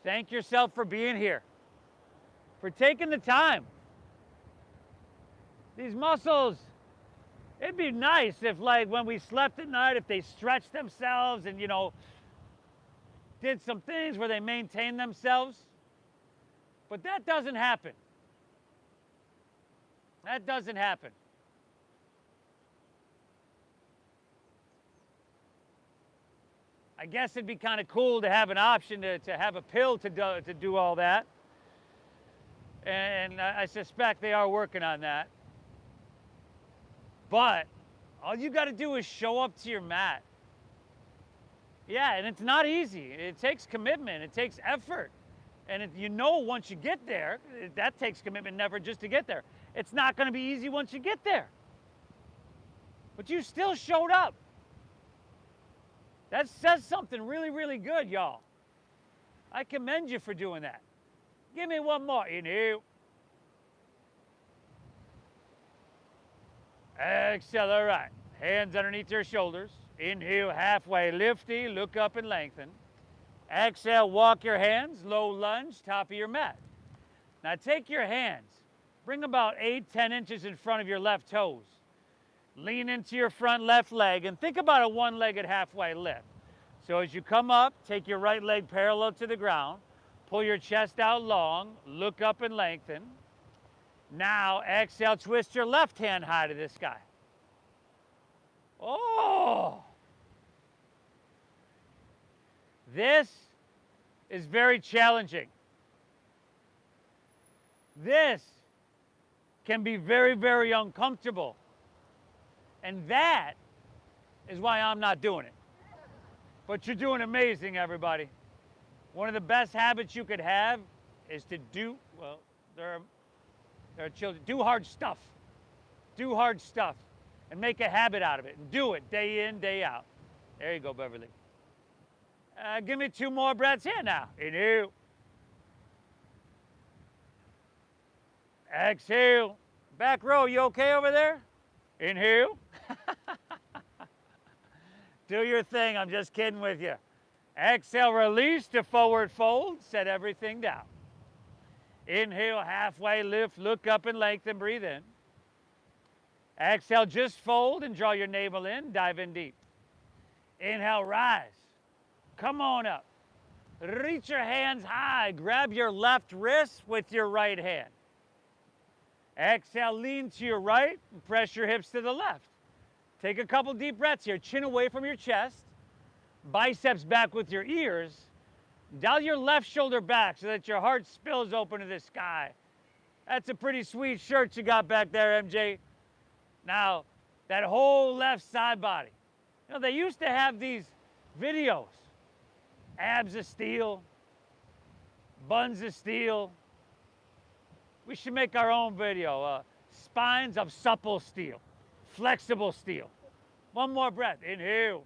Thank yourself for being here, for taking the time. These muscles, it'd be nice if, like, when we slept at night, if they stretched themselves and, did some things where they maintain themselves. But that doesn't happen. That doesn't happen. I guess it'd be kind of cool to have an option to have a pill to do all that. And I suspect they are working on that. But all you got to do is show up to your mat. Yeah, and it's not easy. It takes commitment. It takes effort. And once you get there, that takes commitment never just to get there. It's not going to be easy once you get there. But you still showed up. That says something really, really good, y'all. I commend you for doing that. Give me one more. Inhale. Exhale, all right. Hands underneath your shoulders. Inhale, halfway lifty, look up and lengthen. Exhale, walk your hands, low lunge, top of your mat. Now take your hands, bring about 8-10 inches in front of your left toes. Lean into your front left leg and think about a one-legged halfway lift. So as you come up, take your right leg parallel to the ground, pull your chest out long, look up and lengthen. Now exhale, twist your left hand high to the sky. Oh! This is very challenging. This can be very, very uncomfortable. And that is why I'm not doing it. But you're doing amazing, everybody. One of the best habits you could have is to do, well, there are children, do hard stuff. Do hard stuff. And make a habit out of it. And do it day in, day out. There you go, Beverly. Give me 2 more breaths here now. Inhale. Exhale. Back row, you okay over there? Inhale. Do your thing, I'm just kidding with you. Exhale, release to forward fold. Set everything down. Inhale, halfway lift, look up and lengthen, breathe in. Exhale, just fold and draw your navel in, dive in deep. Inhale, rise. Come on up. Reach your hands high. Grab your left wrist with your right hand. Exhale, lean to your right and press your hips to the left. Take a couple deep breaths here. Chin away from your chest. Biceps back with your ears. Dial your left shoulder back so that your heart spills open to the sky. That's a pretty sweet shirt you got back there, MJ. Now, that whole left side body. You know, they used to have these videos. Abs of steel, buns of steel. We should make our own video. Spines of supple steel, flexible steel. One more breath. Inhale.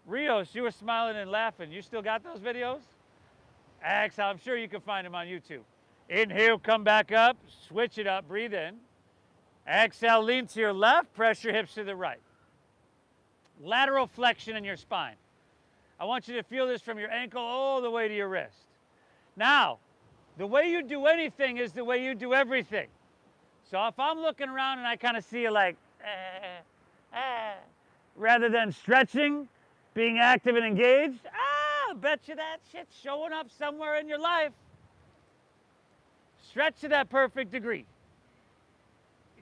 Rios, you were smiling and laughing. You still got those videos? Exhale. I'm sure you can find them on YouTube. Inhale, come back up. Switch it up. Breathe in. Exhale, lean to your left. Press your hips to the right. Lateral flexion in your spine. I want you to feel this from your ankle all the way to your wrist. Now, the way you do anything is the way you do everything. So if I'm looking around and I kind of see you like, rather than stretching, being active and engaged, I bet you that shit's showing up somewhere in your life. Stretch to that perfect degree.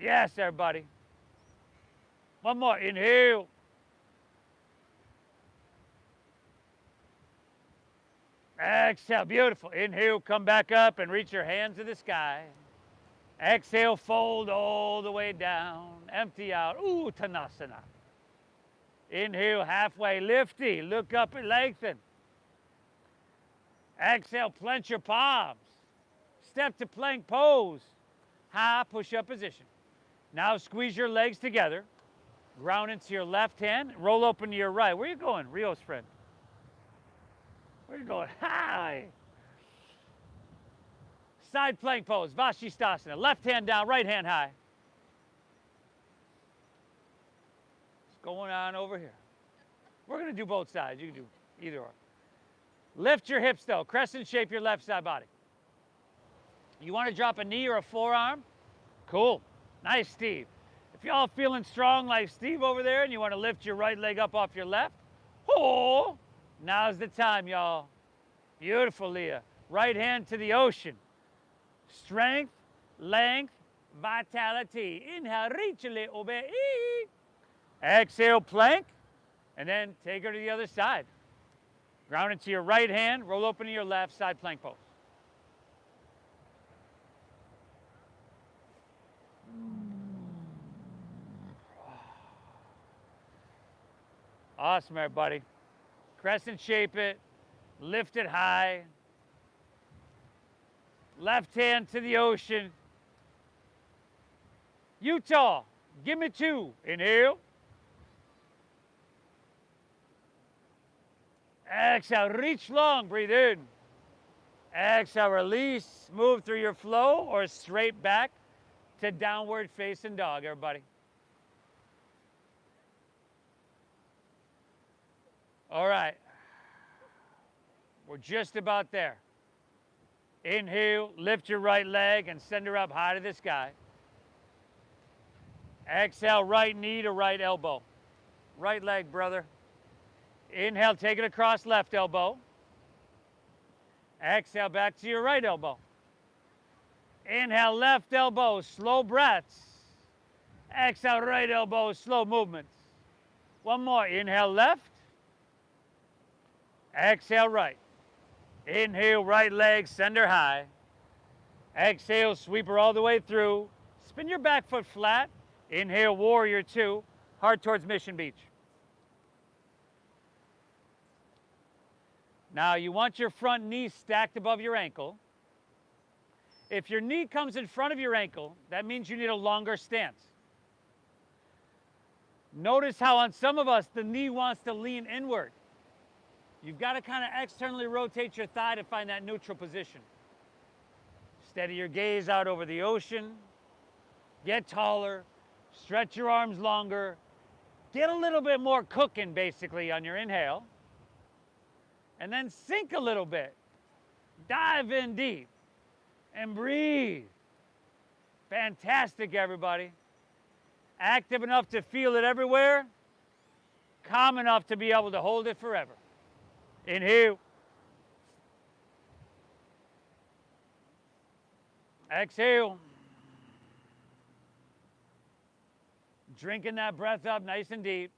Yes, everybody. One more. Inhale. Exhale. Beautiful. Inhale. Come back up and reach your hands to the sky. Exhale. Fold all the way down. Empty out. Uttanasana. Inhale. Halfway lifty. Look up and lengthen. Exhale. Clench your palms. Step to plank pose. High push-up position. Now squeeze your legs together. Ground into your left hand. Roll open to your right. Where are you going, Rio's friend? Where are you going? Hi. Side plank pose. Vashisthasana. Left hand down, right hand high. What's going on over here? We're going to do both sides. You can do either or. Lift your hips, though. Crescent shape your left side body. You want to drop a knee or a forearm? Cool. Nice, Steve. If y'all feeling strong like Steve over there and you want to lift your right leg up off your left, oh, now's the time, y'all. Beautiful, Leah. Right hand to the ocean. Strength, length, vitality. Inhale, reach a little bit. Exhale, plank, and then take her to the other side. Ground into your right hand, roll open to your left, side plank pose. Awesome, everybody. Crescent shape it, lift it high. Left hand to the ocean. Utah, give me two. Inhale. Exhale, reach long, breathe in. Exhale, release, move through your flow or straight back to downward facing dog, everybody. All right. We're just about there. Inhale, lift your right leg and send her up high to the sky. Exhale, right knee to right elbow. Right leg, brother. Inhale, take it across left elbow. Exhale, back to your right elbow. Inhale, left elbow, slow breaths. Exhale, right elbow, slow movements. One more. Inhale, left. Exhale, right. Inhale, right leg, send her high. Exhale, sweep her all the way through. Spin your back foot flat. Inhale, warrior two. Heart towards Mission Beach. Now, you want your front knee stacked above your ankle. If your knee comes in front of your ankle, that means you need a longer stance. Notice how on some of us, the knee wants to lean inward. You've got to kind of externally rotate your thigh to find that neutral position. Steady your gaze out over the ocean. Get taller. Stretch your arms longer. Get a little bit more cooking, basically, on your inhale. And then sink a little bit. Dive in deep. and breathe. Fantastic, everybody. Active enough to feel it everywhere. Calm enough to be able to hold it forever. Inhale. Exhale. Drinking that breath up nice and deep.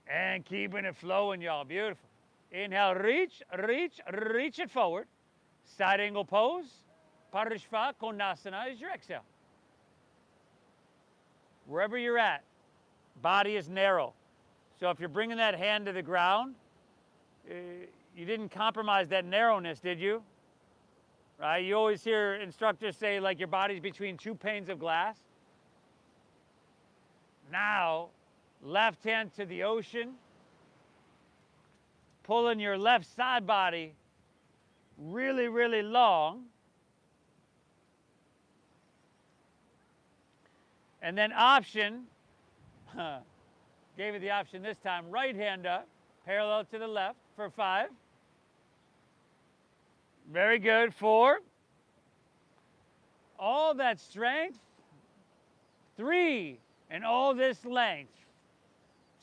And keeping it flowing, y'all. Beautiful. Inhale, reach, reach, reach it forward. Side angle pose. Parishva Konasana is your exhale. Wherever you're at, body is narrow. So if you're bringing that hand to the ground, you didn't compromise that narrowness, did you? Right? You always hear instructors say, like, your body's between two panes of glass. Now, left hand to the ocean, pulling your left side body really, really long. And then option, gave you the option this time, right hand up, parallel to the left for 5. Very good. 4. All that strength. 3. And all this length.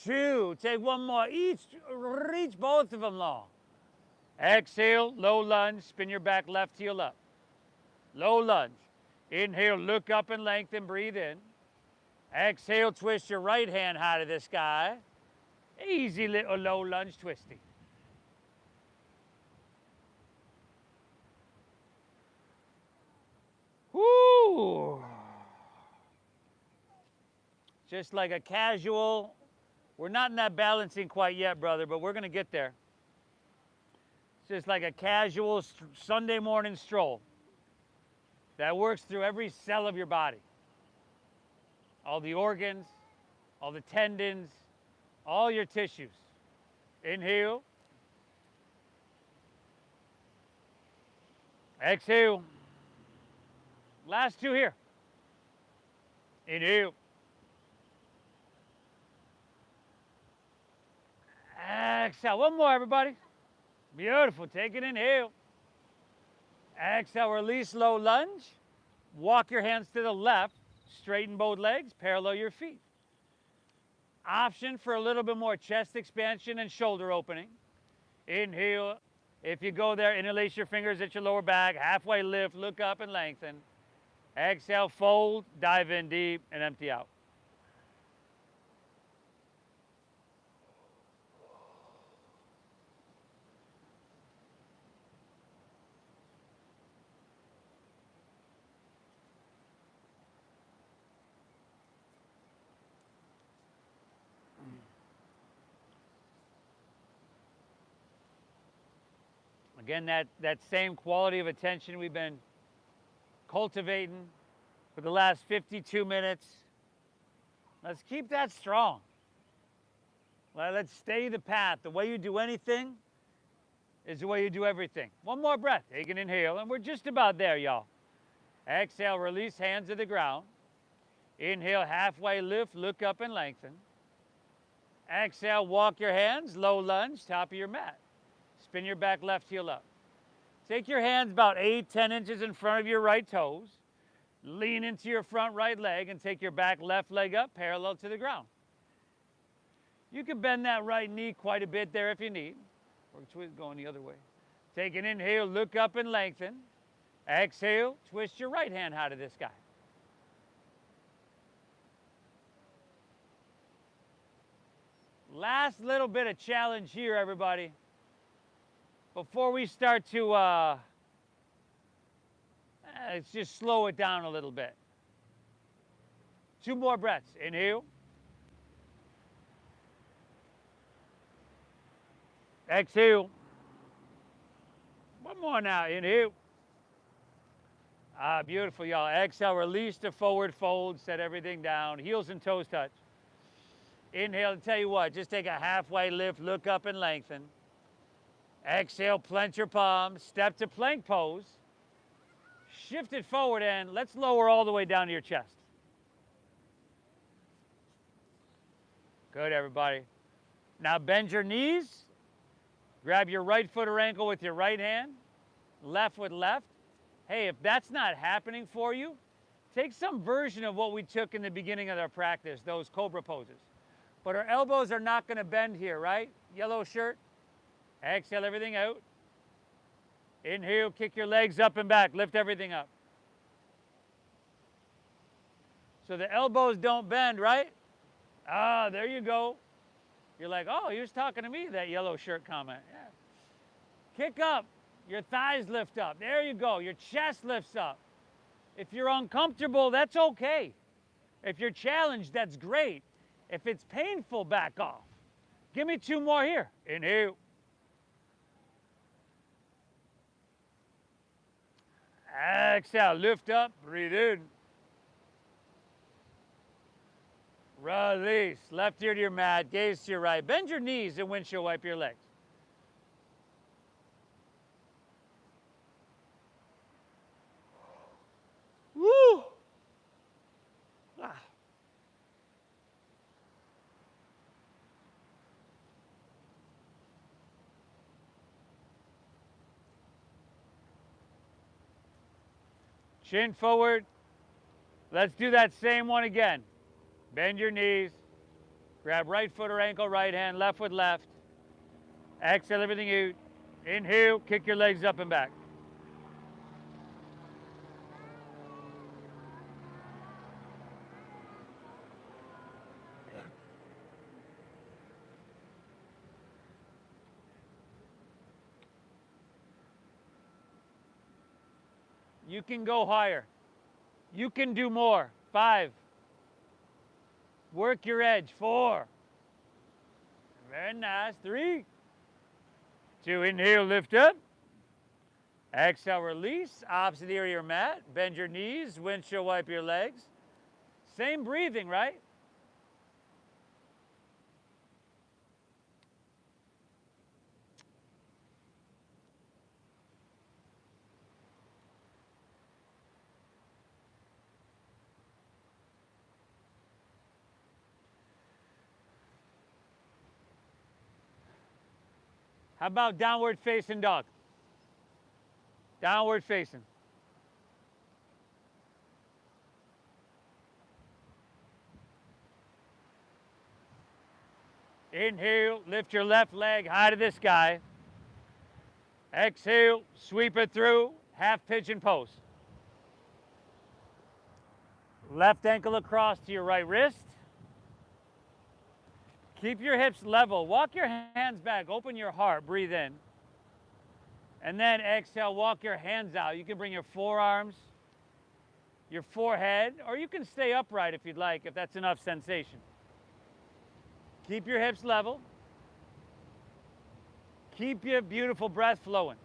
2. Take one more. Each, reach both of them long. Exhale, low lunge, spin your back left heel up. Low lunge. Inhale, look up and lengthen, breathe in. Exhale, twist your right hand high to the sky. Easy little low lunge twisting. Whoo! Just like a casual, we're not in that balancing quite yet, brother, but we're going to get there. It's just like a casual Sunday morning stroll that works through every cell of your body. All the organs, all the tendons, all your tissues. Inhale. Exhale. Last 2 here. Inhale. Exhale. One more, everybody. Beautiful. Take an inhale. Exhale. Release, low lunge. Walk your hands to the left. Straighten both legs. Parallel your feet. Option for a little bit more chest expansion and shoulder opening. Inhale. If you go there, interlace your fingers at your lower back. Halfway lift. Look up and lengthen. Exhale. Fold. Dive in deep and empty out. Again, that same quality of attention we've been cultivating for the last 52 minutes. Let's keep that strong. Let's stay the path. The way you do anything is the way you do everything. One more breath. Take an inhale, and we're just about there, y'all. Exhale, release hands to the ground. Inhale, halfway lift, look up and lengthen. Exhale, walk your hands, low lunge, top of your mat. Spin your back left heel up. Take your hands about 8-10 inches in front of your right toes. Lean into your front right leg and take your back left leg up parallel to the ground. You can bend that right knee quite a bit there if you need. Or twist going the other way. Take an inhale, look up and lengthen. Exhale, twist your right hand high to the sky. Last little bit of challenge here, everybody. Before we start to, let's just slow it down a little bit. 2 more breaths. Inhale. Exhale. One more now. Inhale. Beautiful, y'all. Exhale, release the forward fold, set everything down. Heels and toes touch. Inhale, tell you what, just take a halfway lift, look up and lengthen. Exhale, plant your palms, step to plank pose. Shift it forward and let's lower all the way down to your chest. Good, everybody. Now bend your knees. Grab your right foot or ankle with your right hand. left with left. Hey, if that's not happening for you, take some version of what we took in the beginning of our practice, those cobra poses. But our elbows are not going to bend here, right? Yellow shirt. Exhale everything out. Inhale, kick your legs up and back. Lift everything up. So the elbows don't bend, right? Ah, there you go. You're like, oh, he was talking to me, that yellow shirt comment. Yeah. Kick up. Your thighs lift up. There you go. Your chest lifts up. If you're uncomfortable, that's okay. If you're challenged, that's great. If it's painful, back off. Give me 2 more here. Inhale. Exhale, lift up, breathe in. Release. Left ear to your mat, gaze to your right. Bend your knees and windshield wipe your legs. Woo! Ah. Chin forward. Let's do that same one again. Bend your knees. Grab right foot or ankle, right hand, left with left. Exhale everything out. Inhale, kick your legs up and back. You can go higher. You can do more. 5. Work your edge. 4. Very nice. 3. 2. Inhale, lift up. Exhale, release. Opposite ear of your mat. Bend your knees. Windshield wipe your legs. Same breathing, right? How about downward facing dog? Downward facing. Inhale, lift your left leg high to the sky. Exhale, sweep it through, half pigeon pose. Left ankle across to your right wrist. Keep your hips level. Walk your hands back. Open your heart. Breathe in. And then exhale. Walk your hands out. You can bring your forearms, your forehead, or you can stay upright if you'd like, if that's enough sensation. Keep your hips level. Keep your beautiful breath flowing.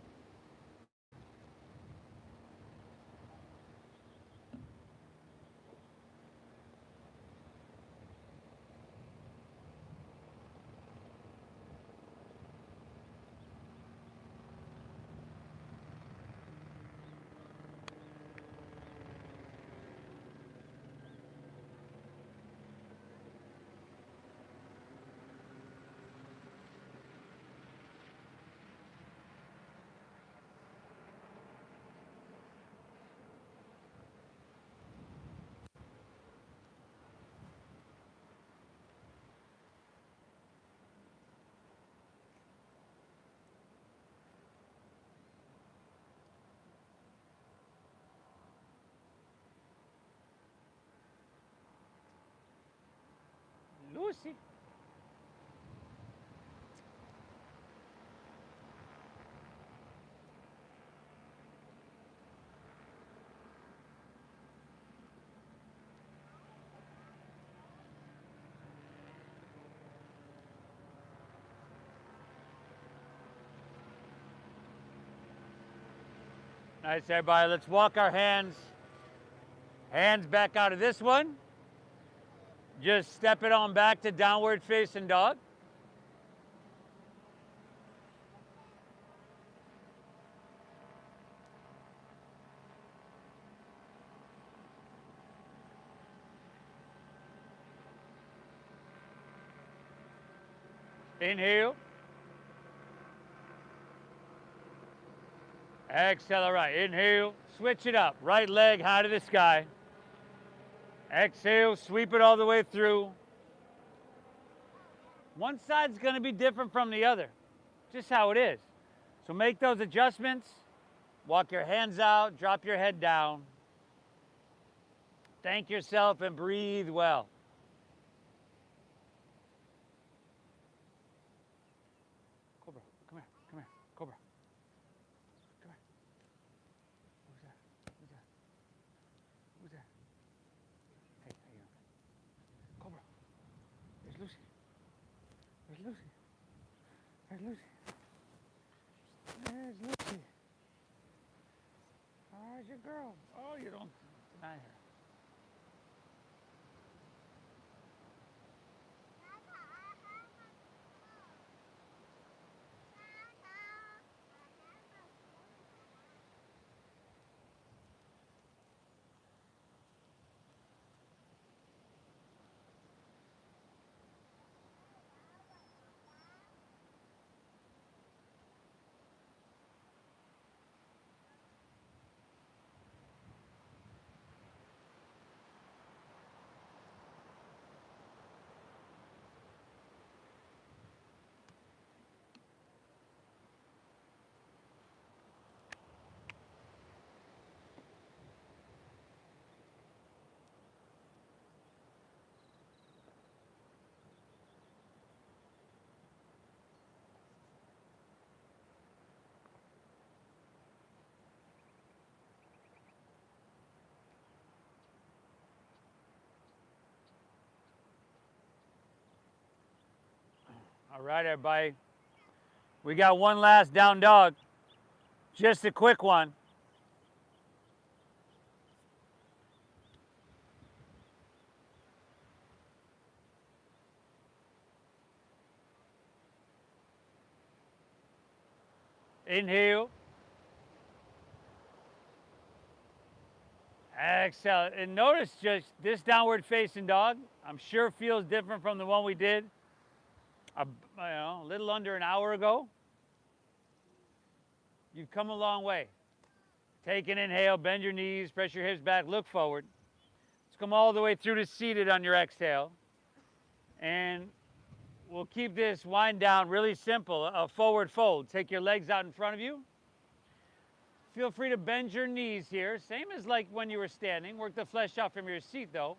Lucy. Nice, everybody. Let's walk our hands back out of this one. Just step it on back to downward facing dog. Inhale. Exhale, all right. Inhale, switch it up. Right leg high to the sky. Exhale, sweep it all the way through. One side's going to be different from the other, just how it is. So make those adjustments. Walk your hands out, drop your head down. Thank yourself and breathe well. Cobra, come here, come here, Cobra. Come here. Who's that? Who's that? Who's that? Hey, how you doing? Cobra. There's Lucy. There's Lucy. There's Lucy. There's Lucy. How's your girl? Oh, you don't deny her. All right, everybody. We got one last down dog. Just a quick one. Inhale. Exhale. And notice just this downward facing dog, I'm sure feels different from the one we did a little under an hour ago. You've come a long way. Take an inhale, bend your knees, press your hips back, look forward. Let's come all the way through to seated on your exhale. And we'll keep this wind down really simple, a forward fold. Take your legs out in front of you. Feel free to bend your knees here, same as like when you were standing. Work the flesh out from your seat though.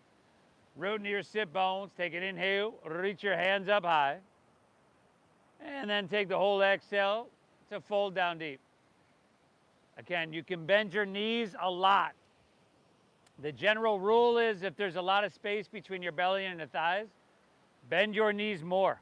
Root into your sit bones, take an inhale, reach your hands up high. And then take the whole exhale to fold down deep. Again, you can bend your knees a lot. The general rule is if there's a lot of space between your belly and the thighs, bend your knees more.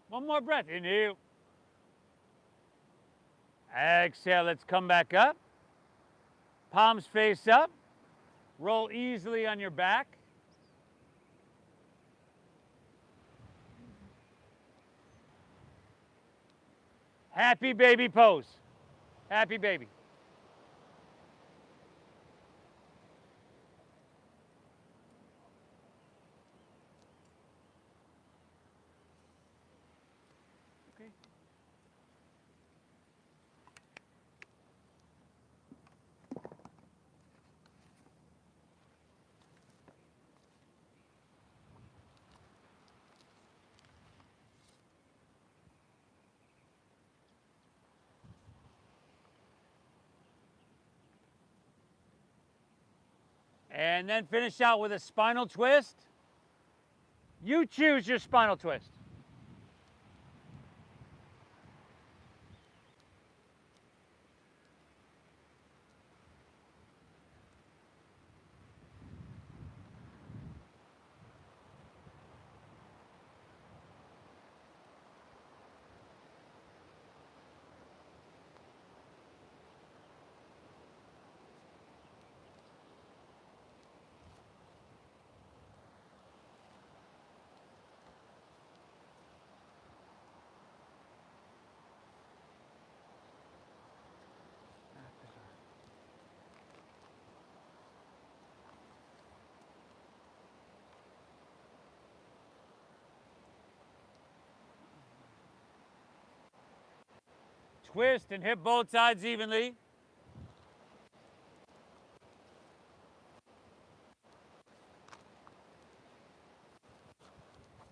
One more breath. Inhale. Exhale. Let's come back up. Palms face up. Roll easily on your back. Happy baby pose. Happy baby. And then finish out with a spinal twist. You choose your spinal twist. Twist and hit both sides evenly.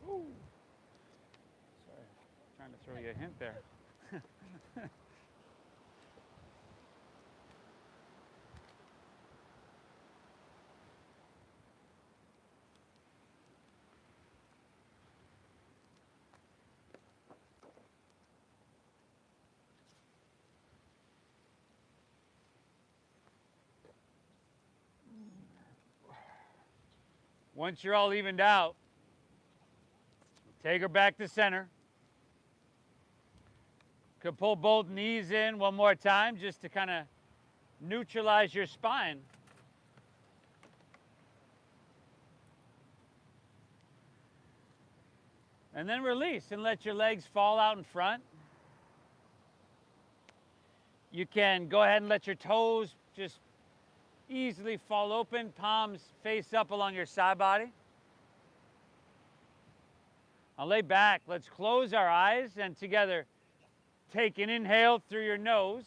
Ooh. Sorry, trying to throw you a hint there. Once you're all evened out, take her back to center. Could pull both knees in one more time just to kind of neutralize your spine. And then release and let your legs fall out in front. You can go ahead and let your toes just easily fall open, palms face up along your side body. I'll lay back. Let's close our eyes and together take an inhale through your nose.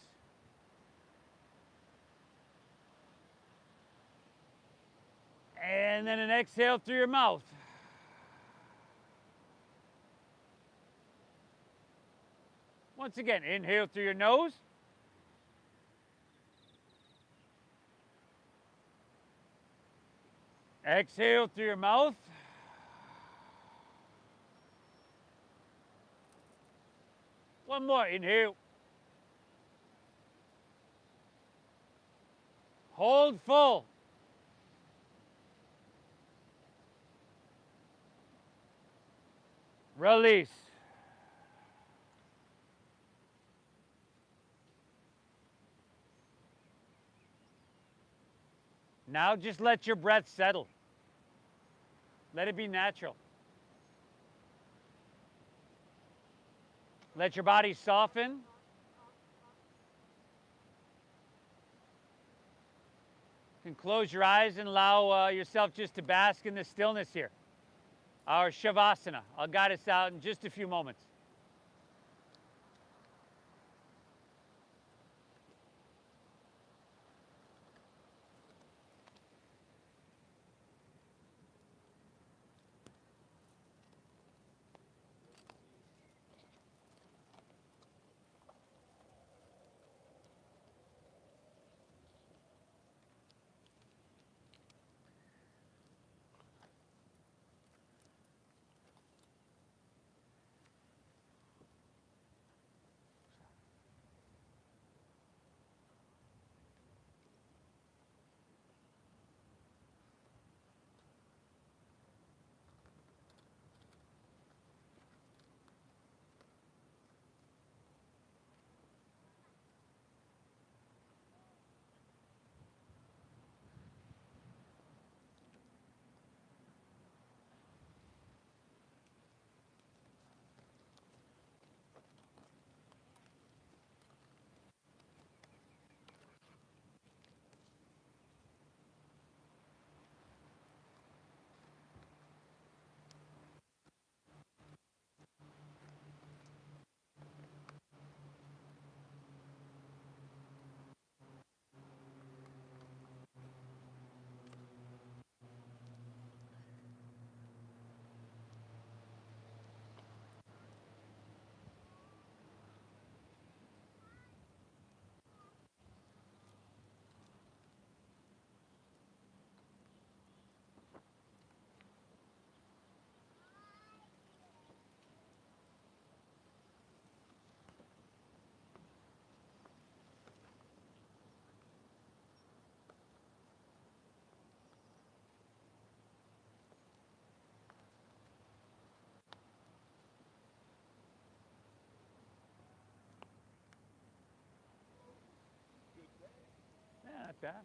And then an exhale through your mouth. Once again, inhale through your nose. Exhale through your mouth. One more, inhale. Hold full. Release. Now just let your breath settle. Let it be natural. Let your body soften. You can close your eyes and allow yourself just to bask in the stillness here. Our Shavasana. I'll guide us out in just a few moments. that.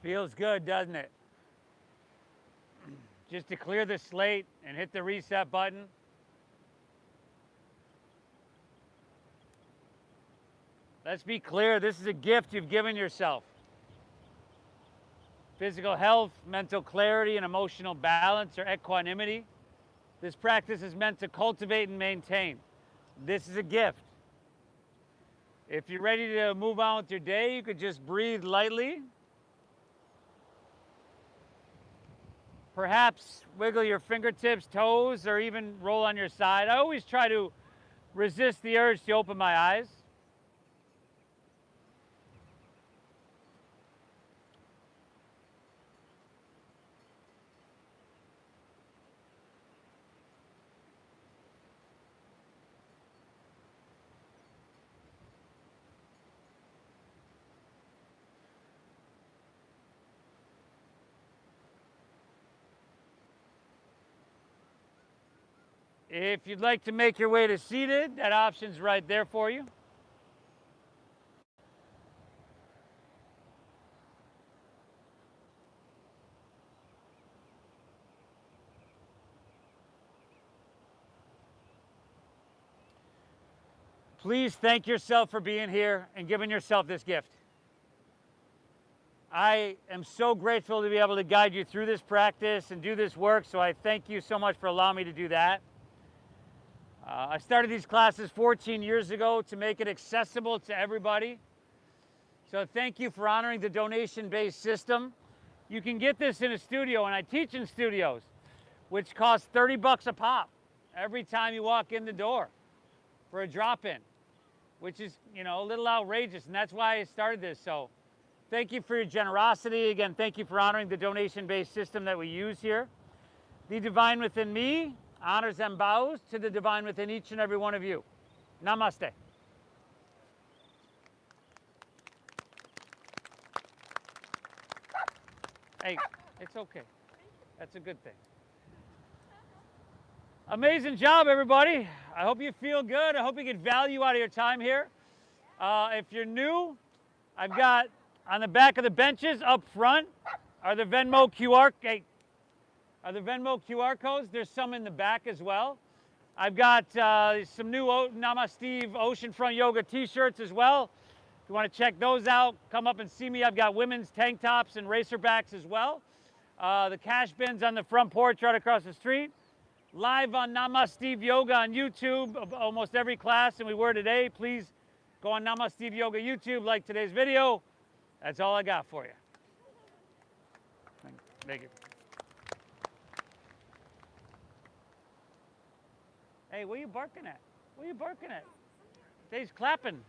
Feels good, doesn't it? Just to clear the slate and hit the reset button. Let's be clear, this is a gift you've given yourself. Physical health, mental clarity, and emotional balance or equanimity. This practice is meant to cultivate and maintain. This is a gift. If you're ready to move on with your day, you could just breathe lightly. Perhaps wiggle your fingertips, toes, or even roll on your side. I always try to resist the urge to open my eyes. If you'd like to make your way to seated, that option's right there for you. Please thank yourself for being here and giving yourself this gift. I am so grateful to be able to guide you through this practice and do this work, so I thank you so much for allowing me to do that. I started these classes 14 years ago to make it accessible to everybody. So thank you for honoring the donation-based system. You can get this in a studio, and I teach in studios, which costs 30 bucks a pop every time you walk in the door for a drop-in, which is, a little outrageous, and that's why I started this. So thank you for your generosity. Again, thank you for honoring the donation-based system that we use here. The divine within me honors and bows to the divine within each and every one of you. Namaste. Hey, it's okay. That's a good thing. Amazing job, everybody. I hope you feel good. I hope you get value out of your time here. If you're new, I've got on the back of the benches up front are the Venmo QR. Hey, are the Venmo QR codes? There's some in the back as well. I've got some new Namaste Oceanfront Yoga t-shirts as well. If you want to check those out, come up and see me. I've got women's tank tops and racerbacks as well. The cash bins on the front porch right across the street. Live on Namaste Yoga on YouTube, almost every class, and we were today. Please go on Namaste Yoga YouTube, like today's video. That's all I got for you. Thank you. Hey, what are you barking at? What are you barking at? Dave's clapping.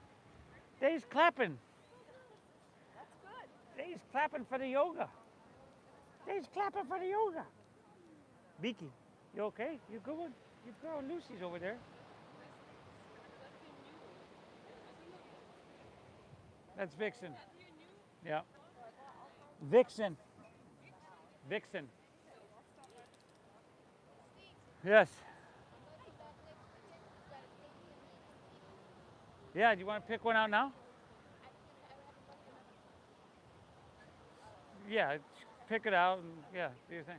Dave's clapping. That's good. Dave's clapping for the yoga. Dave's clapping for the yoga. Beaky, you okay? You good one? Your girl Lucy's over there. Lucy's lifting you. That's Vixen. Yeah. Vixen. Vixen. Yes. Yeah, do you want to pick one out now? Yeah, pick it out and yeah, do your thing.